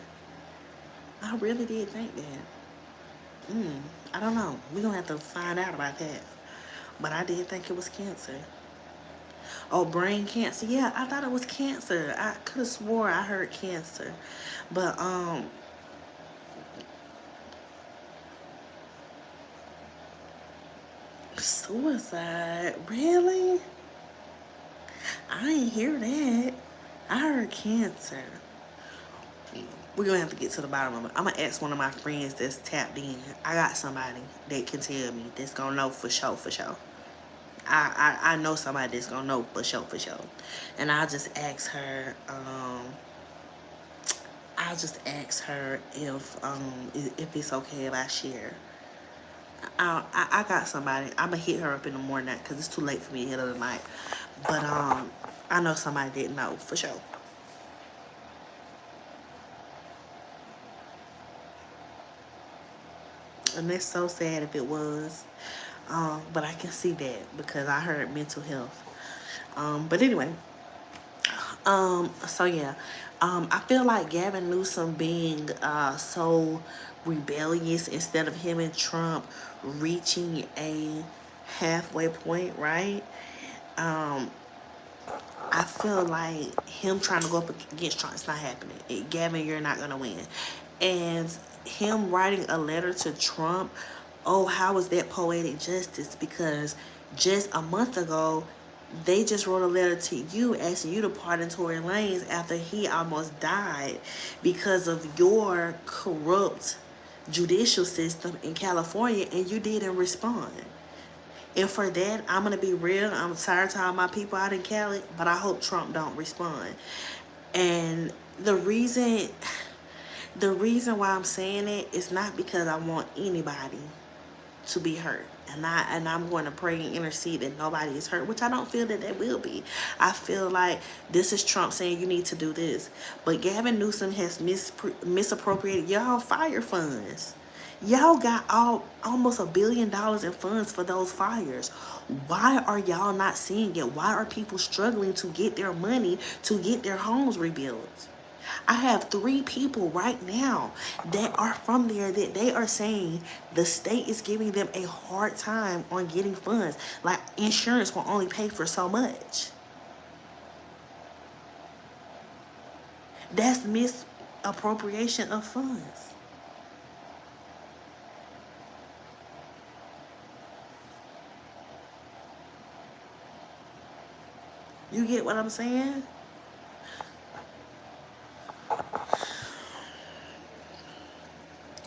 I really did think that. I don't know. We're gonna have to find out about that. But I did think it was cancer. Oh, brain cancer. Yeah, I thought it was cancer. I could have swore I heard cancer. But suicide. Really? I didn't hear that. I heard cancer. We're gonna have to get to the bottom of it. I'm gonna ask one of my friends that's tapped in. I got somebody that can tell me that's gonna know for sure, for sure. I know somebody that's gonna know for sure, for sure. And I'll just ask her if it's okay if I share. I got somebody. I'm gonna hit her up in the morning because it's too late for me to hit her tonight. But I know somebody didn't know for sure. And it's so sad if it was. But I can see that because I heard mental health. But anyway, so yeah, I feel like Gavin Newsom being so rebellious instead of him and Trump reaching a halfway point, right? Um, I feel like him trying to go up against Trump is not happening. Gavin, you're not gonna win. And him writing a letter to Trump, oh, how is that poetic justice? Because just a month ago, they just wrote a letter to you asking you to pardon Tory Lanez after he almost died because of your corrupt judicial system in California, and you didn't respond. And for that, I'm gonna be real. I'm tired of all my people out in Cali, but I hope Trump don't respond. And the reason why I'm saying it is not because I want anybody to be hurt. And I'm going to pray and intercede that nobody is hurt, which I don't feel that they will be. I feel like this is Trump saying you need to do this. But Gavin Newsom has misappropriated y'all fire funds. Y'all got almost $1 billion in funds for those fires. Why are y'all not seeing it? Why are people struggling to get their money to get their homes rebuilt? I have 3 people right now that are from there that they are saying the state is giving them a hard time on getting funds. Like insurance will only pay for so much. That's misappropriation of funds. You get what I'm saying?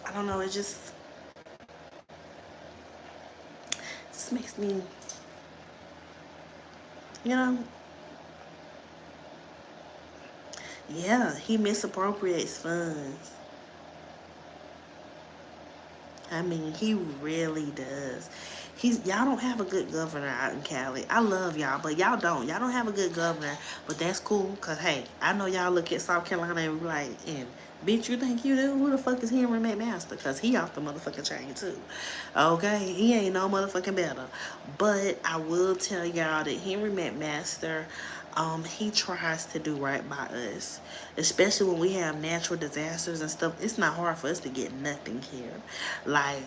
I don't know, it just makes me, you know, yeah, he misappropriates funds. I mean, he really does. Y'all don't have a good governor out in Cali. I love y'all, but y'all don't. Y'all don't have a good governor, but that's cool, cause hey, I know y'all look at South Carolina and be like, and bitch, you think you do? Who the fuck is Henry McMaster? Cause he off the motherfucking chain too. Okay, he ain't no motherfucking better. But I will tell y'all that Henry McMaster, he tries to do right by us, especially when we have natural disasters and stuff. It's not hard for us to get nothing here. Like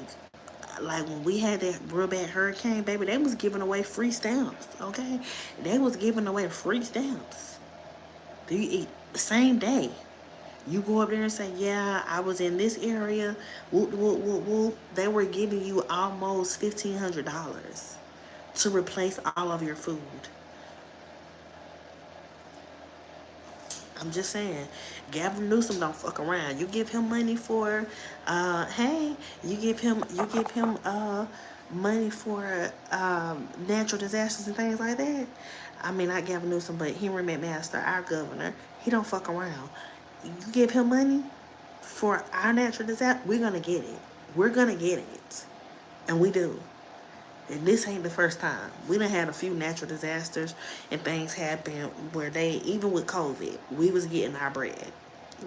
when we had that real bad hurricane, baby, they was giving away free stamps, okay? They was giving away free stamps. Same day. You go up there and say, yeah, I was in this area, whoop, whoop, whoop, whoop. They were giving you almost $1,500 to replace all of your food. I'm just saying, Gavin Newsom don't fuck around. You give him money for, hey, you give him money for natural disasters and things like that. I mean, not Gavin Newsom, but Henry McMaster, our governor, he don't fuck around. You give him money for our natural disaster, we're gonna get it. We're gonna get it, and we do. And this ain't the first time. We done had a few natural disasters and things happen where even with COVID, we was getting our bread.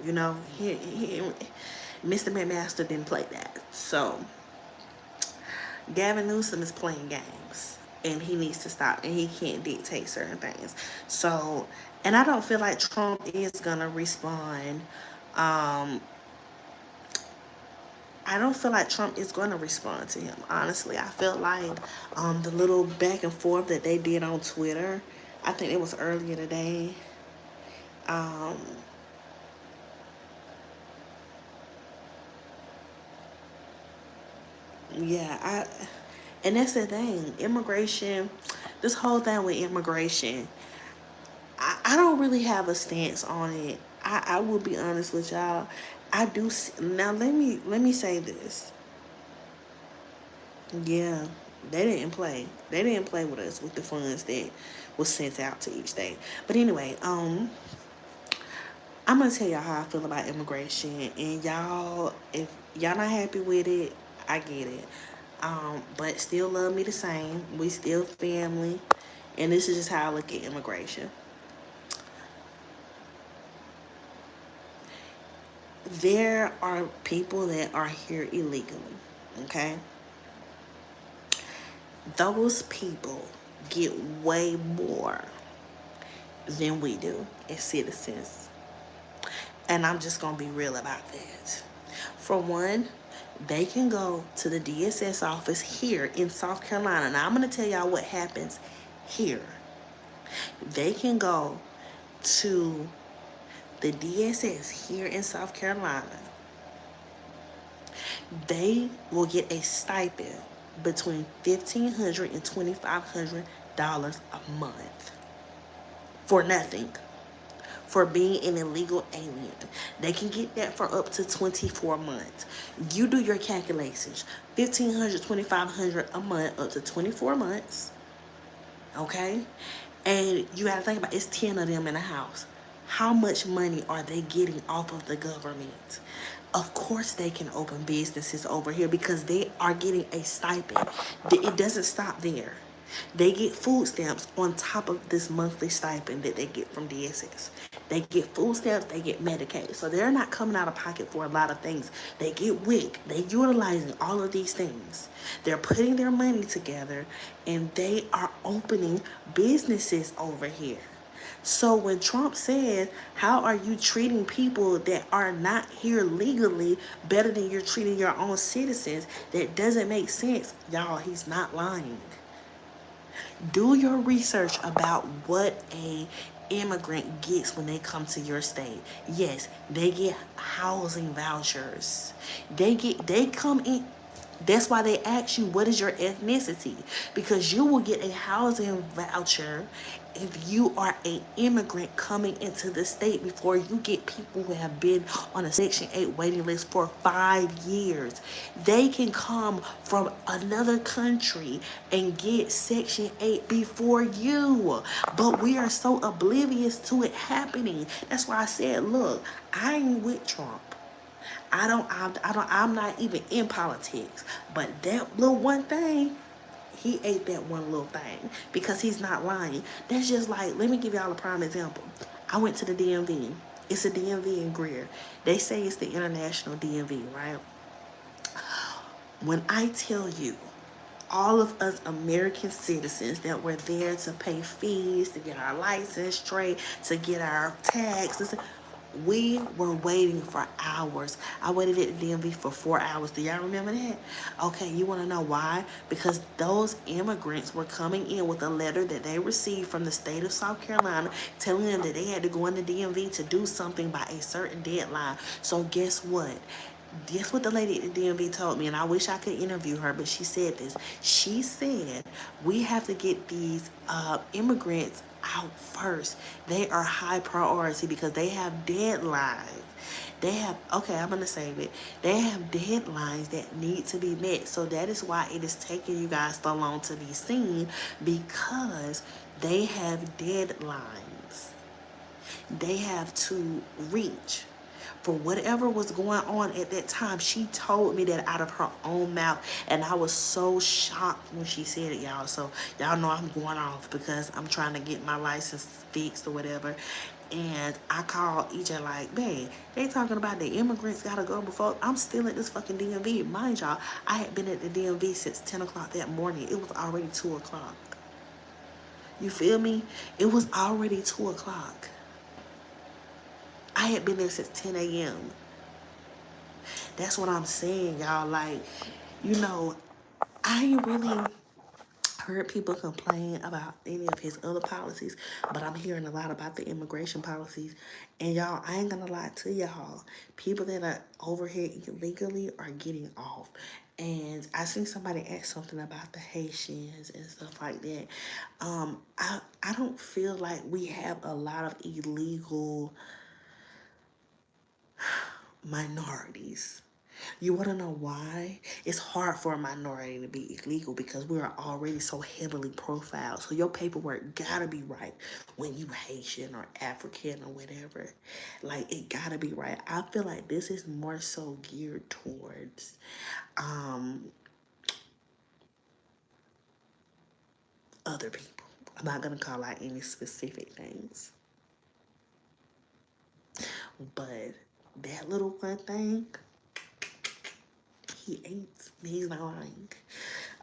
You know, Mr. McMaster didn't play that. So, Gavin Newsom is playing games. and he needs to stop, and he can't dictate certain things. So, and I don't feel like Trump is gonna respond. Um, I don't feel like Trump is going to respond to him. Honestly, I felt like the little back and forth that they did on Twitter. I think it was earlier today. Um, yeah, and that's the thing. Immigration, this whole thing with immigration, I don't really have a stance on it. I will be honest with y'all. I do now. Let me say this. Yeah, they didn't play. They didn't play with us with the funds that was sent out to each state. But anyway, I'm gonna tell y'all how I feel about immigration, and y'all, if y'all not happy with it, I get it. But still love me the same. We still family, and this is just how I look at immigration. There are people that are here illegally. Okay, those people get way more than we do as citizens. And I'm just going to be real about that. For one, they can go to the DSS office here in South Carolina. Now, I'm going to tell y'all what happens here. They can go to the DSS here in South Carolina. They will get a stipend between $1,500 and $2,500 a month for nothing, for being an illegal alien. They can get that for up to 24 months. You do your calculations. $1,500, $2,500 a month up to 24 months. Okay? And you gotta think about it's 10 of them in a house. How much money are they getting off of the government? Of course they can open businesses over here because they are getting a stipend. It doesn't stop there. They get food stamps on top of this monthly stipend that they get from DSS. They get food stamps, they get Medicaid. So they're not coming out of pocket for a lot of things. They get WIC, they utilizing all of these things. They're putting their money together and they are opening businesses over here. So when Trump says, how are you treating people that are not here legally better than you're treating your own citizens, that doesn't make sense. Y'all, he's not lying. Do your research about what a immigrant gets when they come to your state. Yes, they get housing vouchers. They come in. That's why they ask you what is your ethnicity, because you will get a housing voucher if you are an immigrant coming into the state before you get people who have been on a Section 8 waiting list for 5 years. They can come from another country and get Section 8 before you. But we are so oblivious to it happening. That's why I said, look, I ain't with Trump. I'm not even in politics. But that little one thing, he ate that one little thing because he's not lying. That's just like, let me give y'all a prime example. I went to the DMV. It's a DMV in Greer. They say it's the international DMV, right? When I tell you, all of us American citizens that were there to pay fees, to get our license straight, to get our taxes, we were waiting for hours. I waited at the DMV for 4 hours. Do y'all remember that? Okay, you want to know why? Because those immigrants were coming in with a letter that they received from the state of South Carolina telling them that they had to go in the DMV to do something by a certain deadline. So guess what? Guess what the lady at the DMV told me, and I wish I could interview her, but she said this. She said, we have to get these immigrants out first. They are high priority because they have deadlines. They have, okay, I'm going to save it. They have deadlines that need to be met. So that is why it is taking you guys so long to be seen, because they have deadlines. They have to reach. For whatever was going on at that time, she told me that out of her own mouth, and I was so shocked when she said it, y'all. So y'all know I'm going off because I'm trying to get my license fixed or whatever. And I called EJ like, babe, they talking about the immigrants gotta go before. I'm still at this fucking DMV. Mind y'all, I had been at the DMV since 10 o'clock that morning. It was already 2 o'clock. You feel me? It was already 2 o'clock. I had been there since 10 a.m. That's what I'm saying, y'all. Like, you know, I ain't really heard people complain about any of his other policies, but I'm hearing a lot about the immigration policies. And y'all, I ain't gonna lie to y'all. People that are over here illegally are getting off. And I seen somebody ask something about the Haitians and stuff like that. I don't feel like we have a lot of illegal minorities. You want to know why? It's hard for a minority to be illegal because we are already so heavily profiled. So your paperwork gotta be right when you Haitian or African or whatever. Like, it gotta be right. I feel like this is more so geared towards other people. I'm not gonna call out any specific things. But that little one thing, he ain't. He's not lying.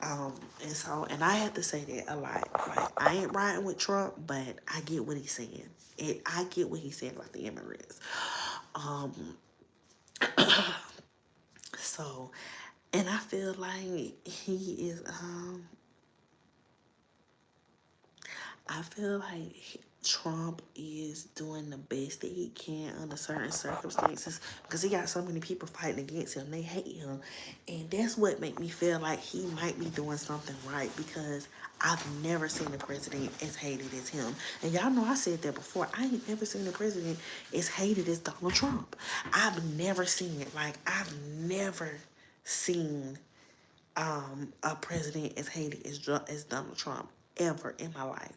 And I have to say that a lot. Like, I ain't riding with Trump, but I get what he's saying. I get what he's saying about the immigrants. So, and I feel like he is, I feel like Trump is doing the best that he can under certain circumstances because he got so many people fighting against him. They hate him. And that's what make me feel like he might be doing something right because I've never seen a president as hated as him. And y'all know I said that before. I ain't never seen a president as hated as Donald Trump. I've never seen it. Like, I've never seen a president as hated as Donald Trump ever in my life.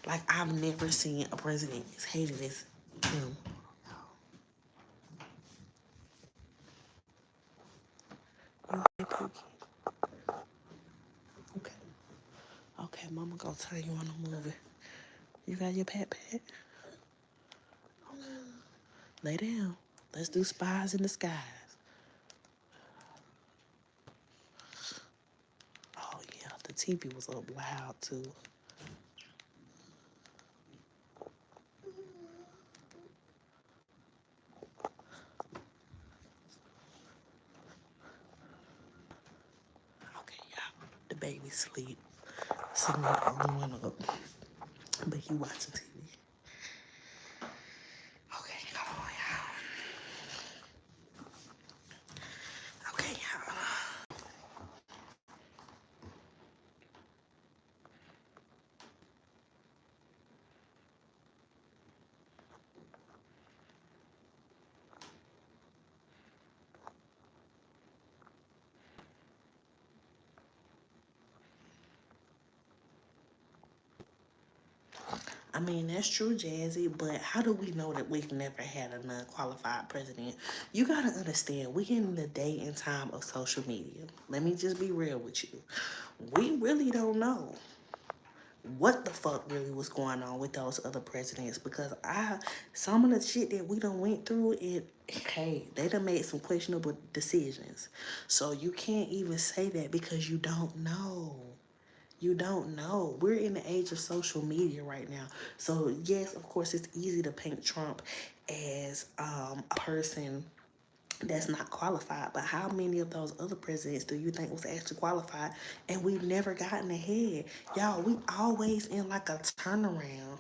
Like, I've never seen a president as hated as him. You okay, Pookie? Okay. Okay, Mama gonna turn you on a movie. You got your pat pat? Okay. Lay down. Let's do Spies in the Skies. Oh yeah, the TV was up loud too. Okay, y'all. The baby sleep. Sitting there the only one up. But he watching TV. Okay, hold on, y'all. Okay, y'all. I mean, that's true, Jazzy, but how do we know that we've never had a non-qualified president? You gotta understand, we in the day and time of social media. Let me just be real with you. We really don't know what the fuck really was going on with those other presidents because some of the shit that we done went through, they done made some questionable decisions. So you can't even say that because you don't know. You don't know. We're in the age of social media right now. So yes, of course, it's easy to paint Trump as a person that's not qualified. But how many of those other presidents do you think was actually qualified? And we've never gotten ahead. Y'all, we always in like a turnaround.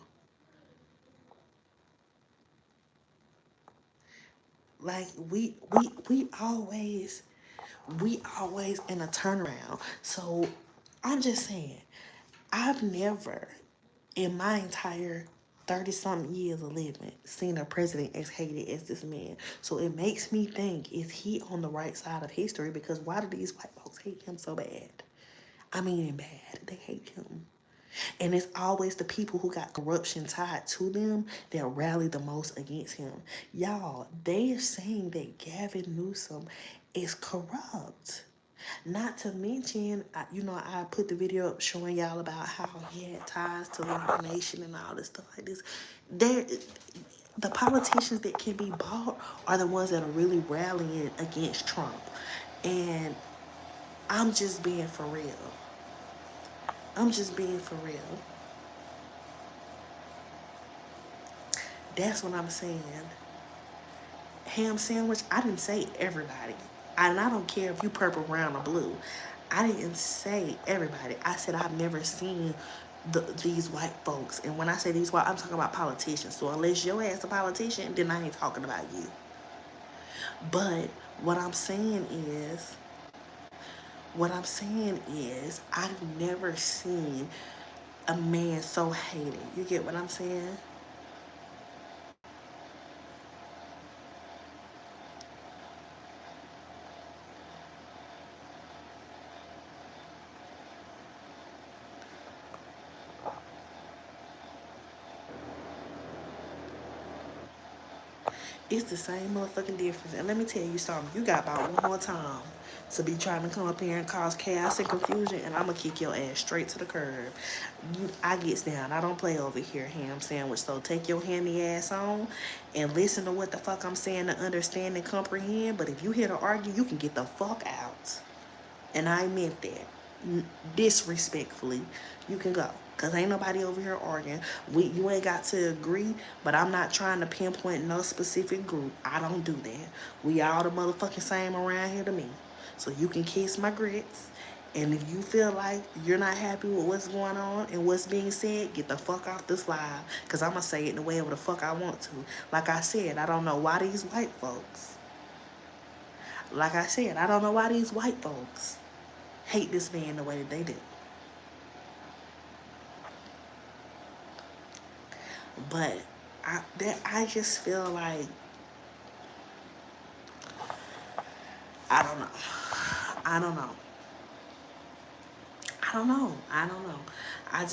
Like we always in a turnaround. So I'm just saying, I've never in my entire 30-something years of living seen a president as hated as this man. So it makes me think, is he on the right side of history? Because why do these white folks hate him so bad? I mean bad. They hate him. And it's always the people who got corruption tied to them that rally the most against him. Y'all, they are saying that Gavin Newsom is corrupt. Not to mention, I put the video up showing y'all about how he had ties to Rock Nation and all this stuff like this. The politicians that can be bought are the ones that are really rallying against Trump. And I'm just being for real. I'm just being for real. That's what I'm saying. Ham sandwich, I didn't say everybody. And I don't care if you purple, brown, or blue. I didn't say everybody. I said I've never seen these white folks. And when I say these white, I'm talking about politicians. So unless your ass a politician, then I ain't talking about you. But what I'm saying is, I've never seen a man so hated. You get what I'm saying? It's the same motherfucking difference. And let me tell you something. You got about one more time to be trying to come up here and cause chaos and confusion, and I'm gonna kick your ass straight to the curb. I gets down. I don't play over here, ham sandwich. So take your hammy ass on and listen to what the fuck I'm saying to understand and comprehend. But if you here to argue, you can get the fuck out. And I meant that. Disrespectfully, you can go. Cause ain't nobody over here arguing. You ain't got to agree, but I'm not trying to pinpoint no specific group. I don't do that. We all the motherfucking same around here to me. So you can kiss my grits. And if you feel like you're not happy with what's going on and what's being said, get the fuck off this live. Cause I'ma say it the way the fuck I want to. Like I said, I don't know why these white folks. Like I said, I don't know why these white folks hate this man the way that they do. But I just feel like I don't know. I don't know. I don't know. I don't know. I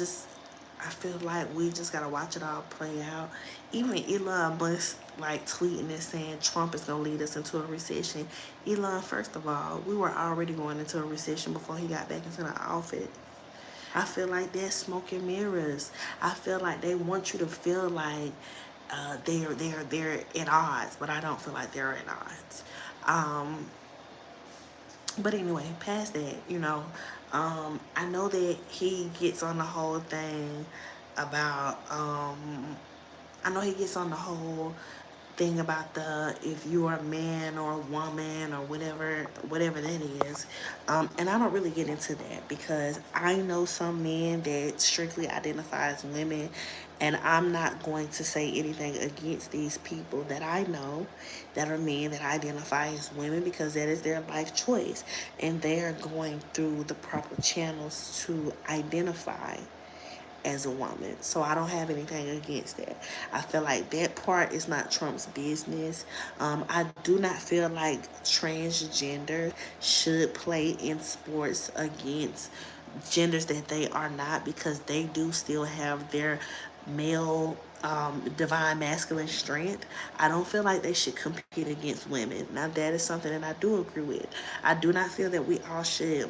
feel like we just gotta watch it all play out. Even Elon Musk like tweeting and saying Trump is gonna lead us into a recession. Elon, first of all, we were already going into a recession before he got back into the office. I feel like they're smoke and mirrors. I feel like they want you to feel like they're at odds, but I don't feel like they're at odds. But anyway, past that, I know that he gets on the whole thing about I know he gets on the whole thing about the if you are a man or a woman or whatever that is, and I don't really get into that because I know some men that strictly identify as women, and I'm not going to say anything against these people that I know that are men that identify as women because that is their life choice and they're going through the proper channels to identify as a woman. So I don't have anything against that. I feel like that part is not Trump's business. I do not feel like transgender should play in sports against genders that they are not because they do still have their male divine masculine strength. I don't feel like they should compete against women. Now that is something that I do agree with. I do not feel that we all should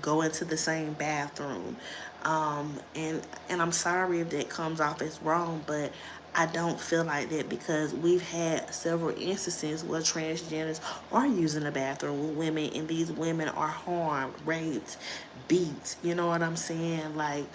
go into the same bathroom. And I'm sorry if that comes off as wrong, but I don't feel like that because we've had several instances where transgenders are using the bathroom with women and these women are harmed, raped, beat. You know what I'm saying? Like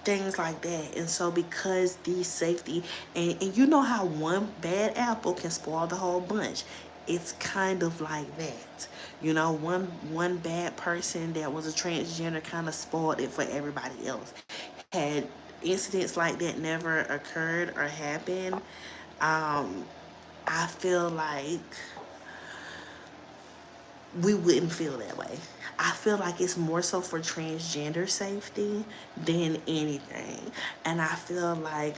things like that. And so because these safety and you know how one bad apple can spoil the whole bunch. It's kind of like that. One bad person that was a transgender kind of spoiled it for everybody else. Had incidents like that never occurred or happened, I feel like we wouldn't feel that way. I feel like it's more so for transgender safety than anything. And I feel like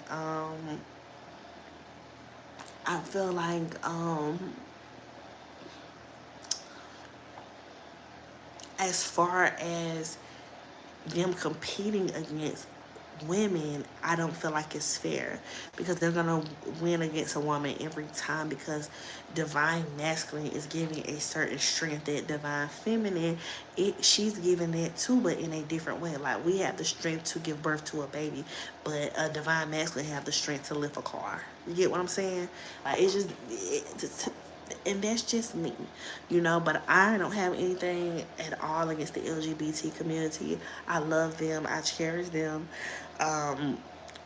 as far as them competing against women, I don't feel like it's fair because they're gonna win against a woman every time because divine masculine is giving a certain strength that divine feminine she's giving that too, but in a different way. Like we have the strength to give birth to a baby, but a divine masculine have the strength to lift a car. You get what I'm saying? Like and that's just me, but I don't have anything at all against the LGBT community. I love them. I cherish them.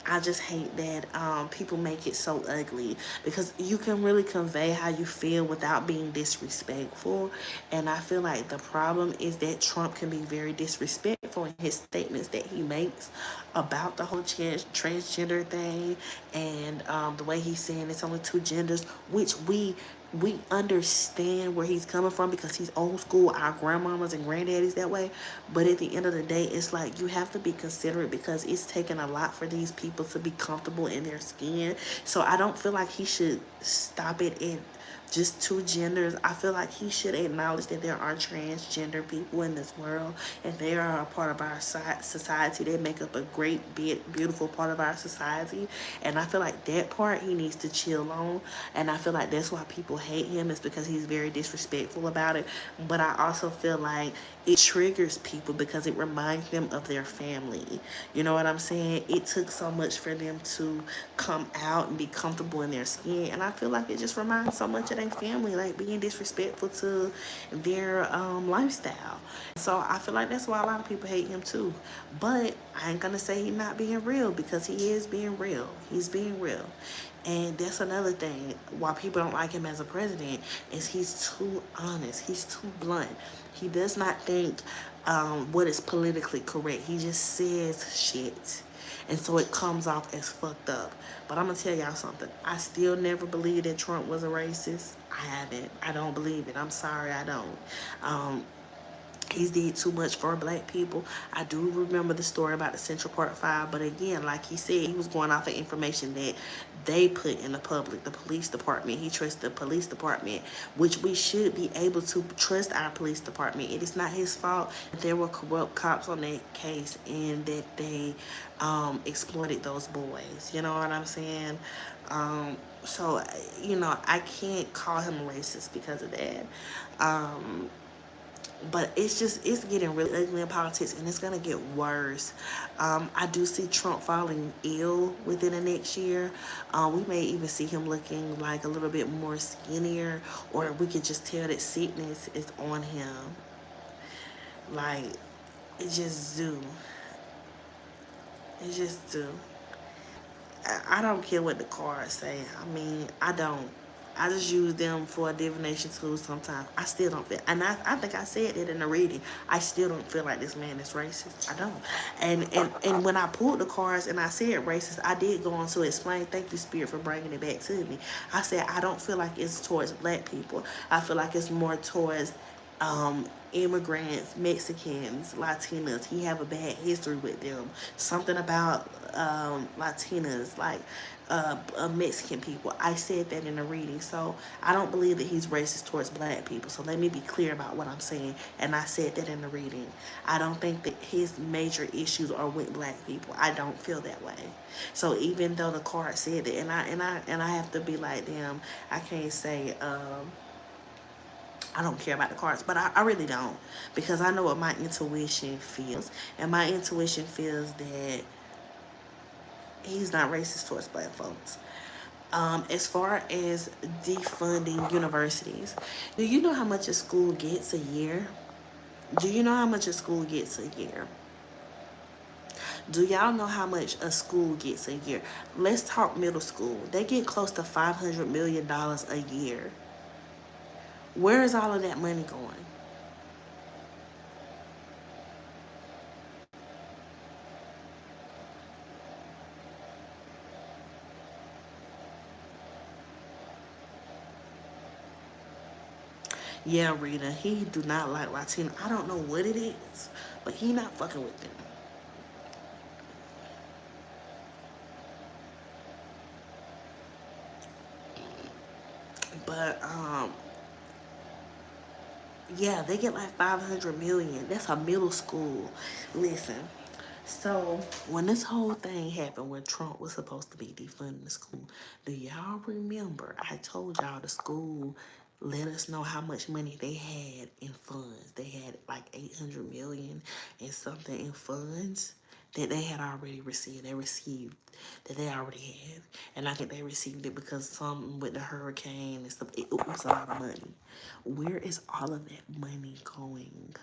I just hate that people make it so ugly, because you can really convey how you feel without being disrespectful. And I feel like the problem is that Trump can be very disrespectful in his statements that he makes about the whole transgender thing, and the way he's saying it's only two genders, which we understand where he's coming from because he's old school. Our grandmamas and granddaddies that way. But at the end of the day, it's like you have to be considerate, because it's taken a lot for these people to be comfortable in their skin. So I don't feel like he should stop it at just two genders. I feel like he should acknowledge that there are transgender people in this world, and they are a part of our society. They make up a great, beautiful part of our society. And I feel like that part he needs to chill on. And I feel like that's why people hate him, is because he's very disrespectful about it. But I also feel like it triggers people because it reminds them of their family. You know what I'm saying? It took so much for them to come out and be comfortable in their skin, and I feel like it just reminds so much of their family, like being disrespectful to their lifestyle. So I feel like that's why a lot of people hate him too. But I ain't gonna say he's not being real, because he is being real. He's being real. And that's another thing why people don't like him as a president, is he's too honest. He's too blunt. He does not think what is politically correct. He just says shit. And so it comes off as fucked up. But I'm going to tell y'all something. I still never believed that Trump was a racist. I haven't. I don't believe it. I'm sorry, I don't. He's did too much for black people. I do remember the story about the Central Park 5, but again, like he said, he was going off of information that they put in the public, the police department. He trusts the police department, which we should be able to trust our police department. It is not his fault that there were corrupt cops on that case and that they exploited those boys. You know what I'm saying? So, you know, I can't call him racist because of that. But it's getting really ugly in politics, and it's gonna get worse. I do see Trump falling ill within the next year. We may even see him looking like a little bit more skinnier, or we could just tell that sickness is on him. Like, it just do. It just do. I don't care what the cards say. I mean, I don't. I just use them for a divination tool sometimes. I still don't feel, and I think I said it in the reading. I still don't feel like this man is racist. I don't. And when I pulled the cards and I said racist, I did go on to explain. Thank you, Spirit, for bringing it back to me. I said I don't feel like it's towards black people. I feel like it's more towards immigrants, Mexicans, Latinas. He have a bad history with them. Something about Latinas, like Mexican people. I said that in the reading. So I don't believe that he's racist towards black people. So let me be clear about what I'm saying. And I said that in the reading. I don't think that his major issues are with black people. I don't feel that way. So even though the card said that, and I have to be like, damn, I can't say I don't care about the cards, but I really don't, because I know what my intuition feels, and my intuition feels that he's not racist towards black folks. As far as defunding universities, do you know how much a school gets a year? Do you know how much a school gets a year? Do y'all know how much a school gets a year? Let's talk middle school. They get close to $500 million a year. Where is all of that money going? Yeah, Rita, he do not like Latino. I don't know what it is, but he not fucking with them. But yeah, they get like 500 million. That's a middle school. Listen, so when this whole thing happened, when Trump was supposed to be defunding the school, do y'all remember I told y'all the school let us know how much money they had in funds? They had like 800 million and something in funds that they had already received. They received that they already had. And I think they received it because some with the hurricane and stuff. It was a lot of money. Where is all of that money going?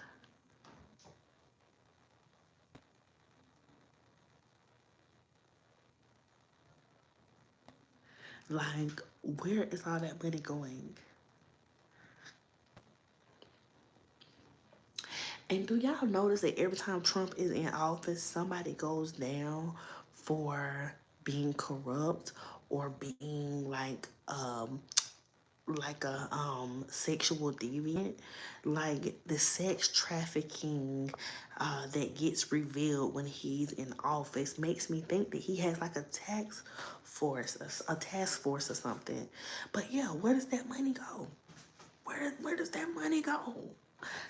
Like, where is all that money going? And do y'all notice that every time Trump is in office, somebody goes down for being corrupt or being like a sexual deviant, like the sex trafficking that gets revealed when he's in office makes me think that he has like a task force or something. But yeah, where does that money go? Where does that money go?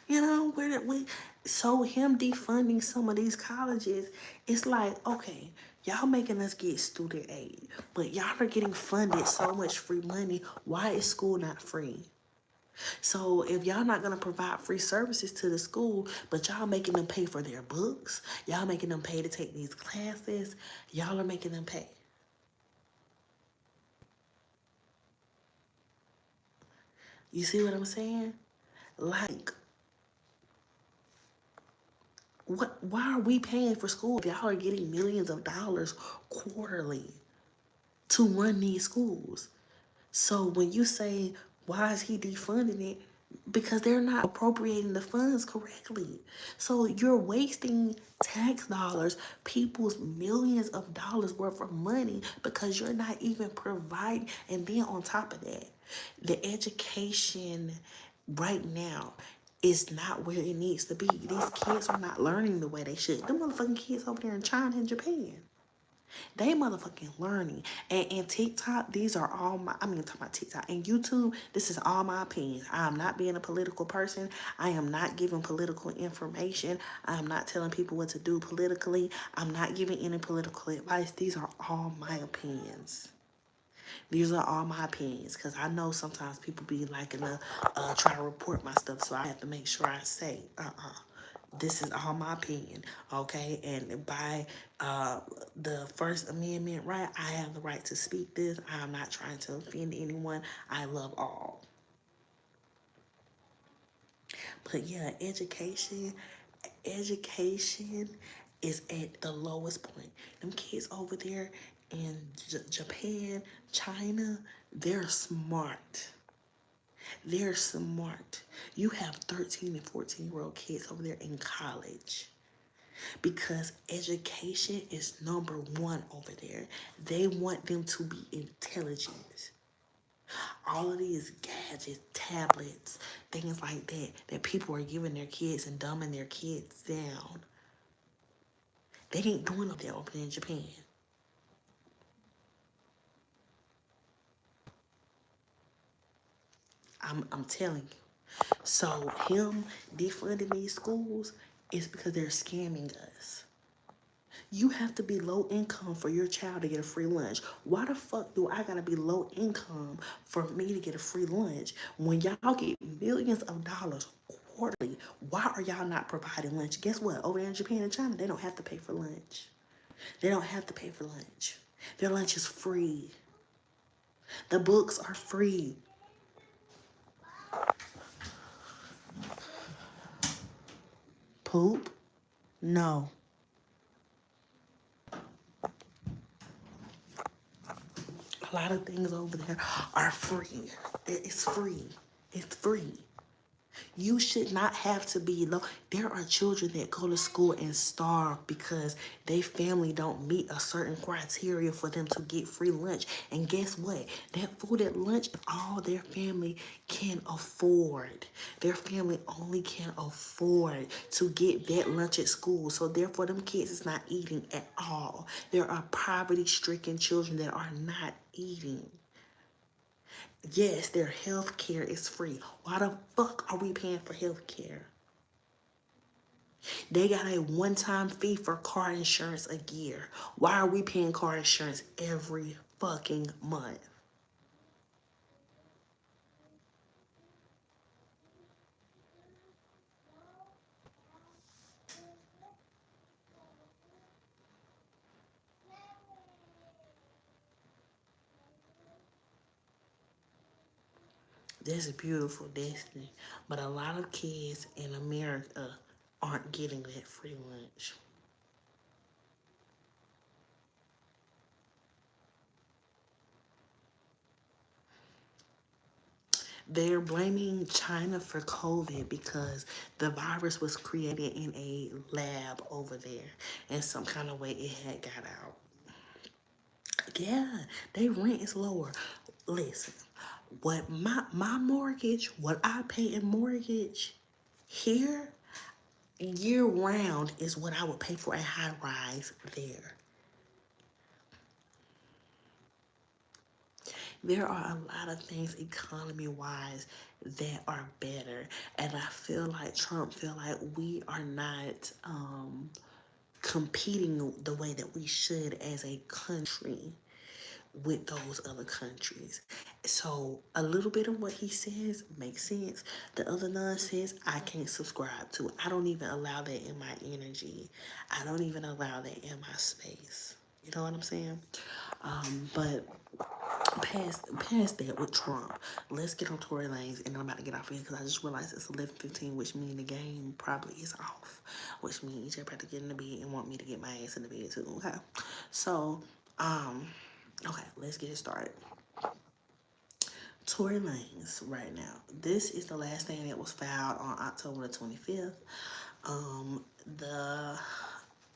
You know, where did we? So him defunding some of these colleges, it's like, okay, y'all making us get student aid, but y'all are getting funded so much free money. Why is school not free? So if y'all not gonna provide free services to the school, but y'all making them pay for their books, y'all making them pay to take these classes, y'all are making them pay. You see what I'm saying? Like, what? Why are we paying for school if y'all are getting millions of dollars quarterly to run these schools? So when you say, why is he defunding it? Because they're not appropriating the funds correctly. So you're wasting tax dollars, people's millions of dollars worth of money, because you're not even providing. And then on top of that, the education right now is not where it needs to be. These kids are not learning the way they should. The motherfucking kids over there in China and Japan, they motherfucking learning. And TikTok, these are all my, I mean, I'm talking about TikTok and YouTube, this is all my opinion. I am not being a political person. I am not giving political information. I am not telling people what to do politically. I'm not giving any political advice. These are all my opinions. These are all my opinions, because I know sometimes people be liking to try to report my stuff, so I have to make sure I say, this is all my opinion, okay? And by the First Amendment right, I have the right to speak this. I'm not trying to offend anyone. I love all. But yeah, education is at the lowest point. Them kids over there in Japan, China, they're smart. They're smart. You have 13 and 14-year-old kids over there in college because education is number one over there. They want them to be intelligent. All of these gadgets, tablets, things like that, that people are giving their kids and dumbing their kids down. They ain't doing that over there in Japan. I'm telling you. So him defunding these schools is because they're scamming us. You have to be low income for your child to get a free lunch. Why the fuck do I gotta be low income for me to get a free lunch when y'all get millions of dollars quarterly? Why are y'all not providing lunch? Guess what? Over there in Japan and China, they don't have to pay for lunch. They don't have to pay for lunch. Their lunch is free. The books are free. Poop? No. A lot of things over there are free. It's free. It's free. You should not have to be low. There are children that go to school and starve because their family don't meet a certain criteria for them to get free lunch. And guess what? That food at lunch is all their family can afford. Their family only can afford to get that lunch at school. So therefore, them kids is not eating at all. There are poverty-stricken children that are not eating. Yes, their health care is free. Why the fuck are we paying for health care? They got a one-time fee for car insurance a year. Why are we paying car insurance every fucking month? This is beautiful destiny. But a lot of kids in America aren't getting that free lunch. They're blaming China for COVID because the virus was created in a lab over there. In some kind of way, it had got out. Yeah, they rent is lower. Listen, what my mortgage, what I pay in mortgage here year round is what I would pay for a high rise there. There are a lot of things economy wise that are better, and I feel like Trump feel like we are not competing the way that we should as a country with those other countries. So a little bit of what he says makes sense. The other nonsense I can't subscribe to. I don't even allow that in my energy. I don't even allow that in my space. You know what I'm saying? But past that with Trump, let's get on Tory Lanez, and I'm about to get off of here because I just realized it's 11:15, which means the game probably is off, which means you're about to get in the bed and want me to get my ass in the bed too. Okay, so okay, let's get it started. Tory Lanez right now. This is the last thing that was filed on October the 25th. The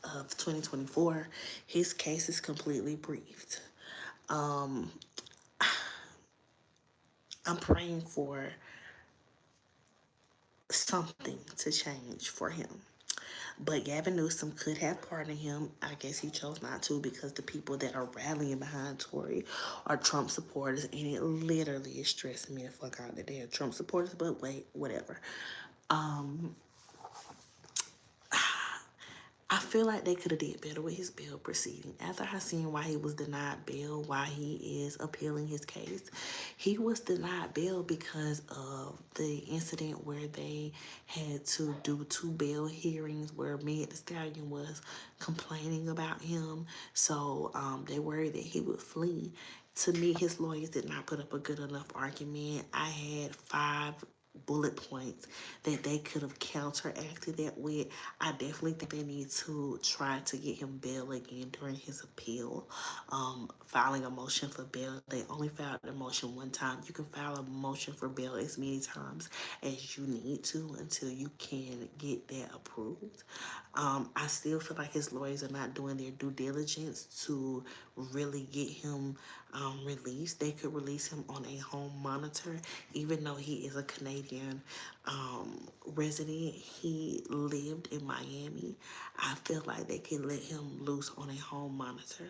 of 2024. His case is completely briefed. I'm praying for something to change for him. But Gavin Newsom could have pardoned him. I guess he chose not to because the people that are rallying behind Tory are Trump supporters, and it literally is stressing me the fuck out that they're Trump supporters. But wait, whatever. I feel like they could have did better with his bail proceeding. After I seen why he was denied bail, why he is appealing his case, he was denied bail because of the incident where they had to do 2 bail hearings where Meg Thee Stallion was complaining about him. So they worried that he would flee. To me, his lawyers did not put up a good enough argument. I had 5 bullet points that they could have counteracted that with. I definitely think they need to try to get him bail again during his appeal. Filing a motion for bail. They only filed a motion one time. You can file a motion for bail as many times as you need to until you can get that approved. I still feel like his lawyers are not doing their due diligence to really get him released. They could release him on a home monitor, even though he is a Canadian resident. He lived in Miami. I feel like they could let him loose on a home monitor.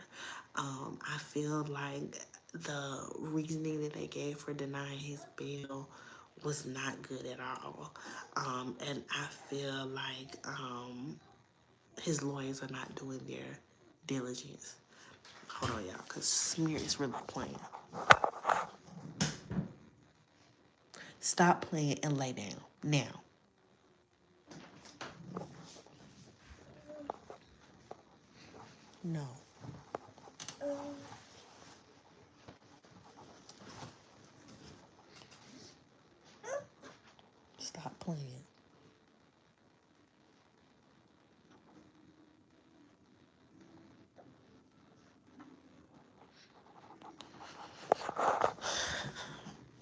I feel like the reasoning that they gave for denying his bail was not good at all. And I feel like his lawyers are not doing their diligence. Hold on, y'all, because Smear is really playing. Stop playing and lay down. Now. No. Stop playing.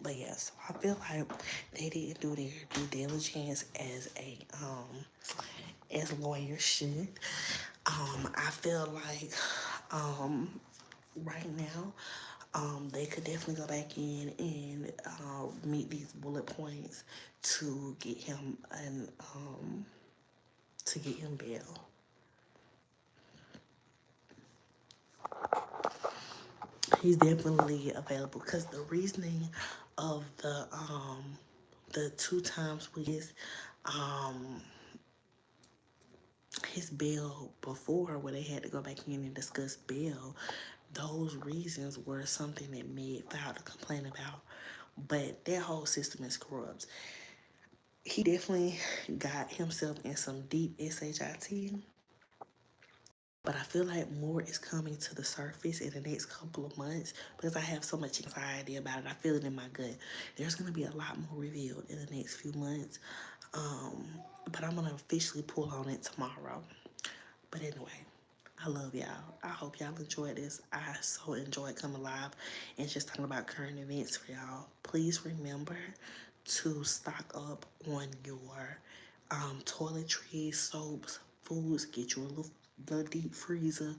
But yeah, so I feel like they didn't do their due diligence as lawyers should. I feel like right now, they could definitely go back in and meet these bullet points to get him bail. He's definitely available because the reasoning of the 2 times with his bail before, where they had to go back in and discuss bail, those reasons were something that Meg filed a complaint about. But that whole system is corrupt. He definitely got himself in some deep SHIT. But I feel like more is coming to the surface in the next couple of months because I have so much anxiety about it. I feel it in my gut. There's going to be a lot more revealed in the next few months. But I'm going to officially pull on it tomorrow. But anyway, I love y'all. I hope y'all enjoyed this. I so enjoyed coming live and just talking about current events for y'all. Please remember to stock up on your toiletries, soaps, foods. Get you a little deep freezer.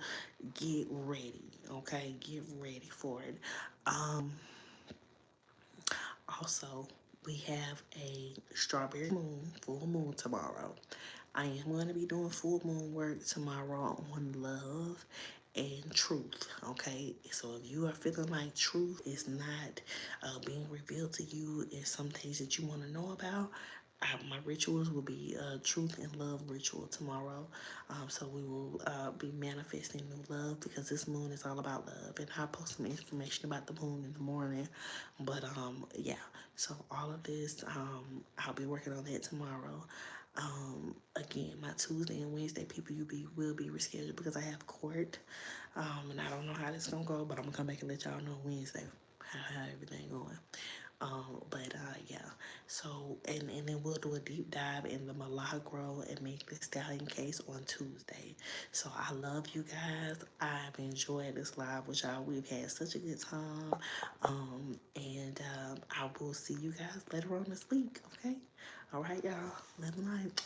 Get ready, okay? Get ready for it. Also, we have a strawberry moon, full moon tomorrow. I am going to be doing full moon work tomorrow on love and truth. Okay, so if you are feeling like truth is not being revealed to you, and some things that you want to know about, my rituals will be truth and love ritual tomorrow. So we will be manifesting new love because this moon is all about love. And I'll post some information about the moon in the morning. But yeah, so all of this, I'll be working on that tomorrow. Again, my Tuesday and Wednesday people will be rescheduled because I have court. And I don't know how this gonna go, but I'm gonna come back and let y'all know Wednesday how everything going. But yeah, so and then we'll do a deep dive in the Milagro and Make the Stallion case on Tuesday. So I love you guys. I've enjoyed this live with y'all. We've had such a good time. And I will see you guys later on this week. Okay. All right, y'all. Love and light.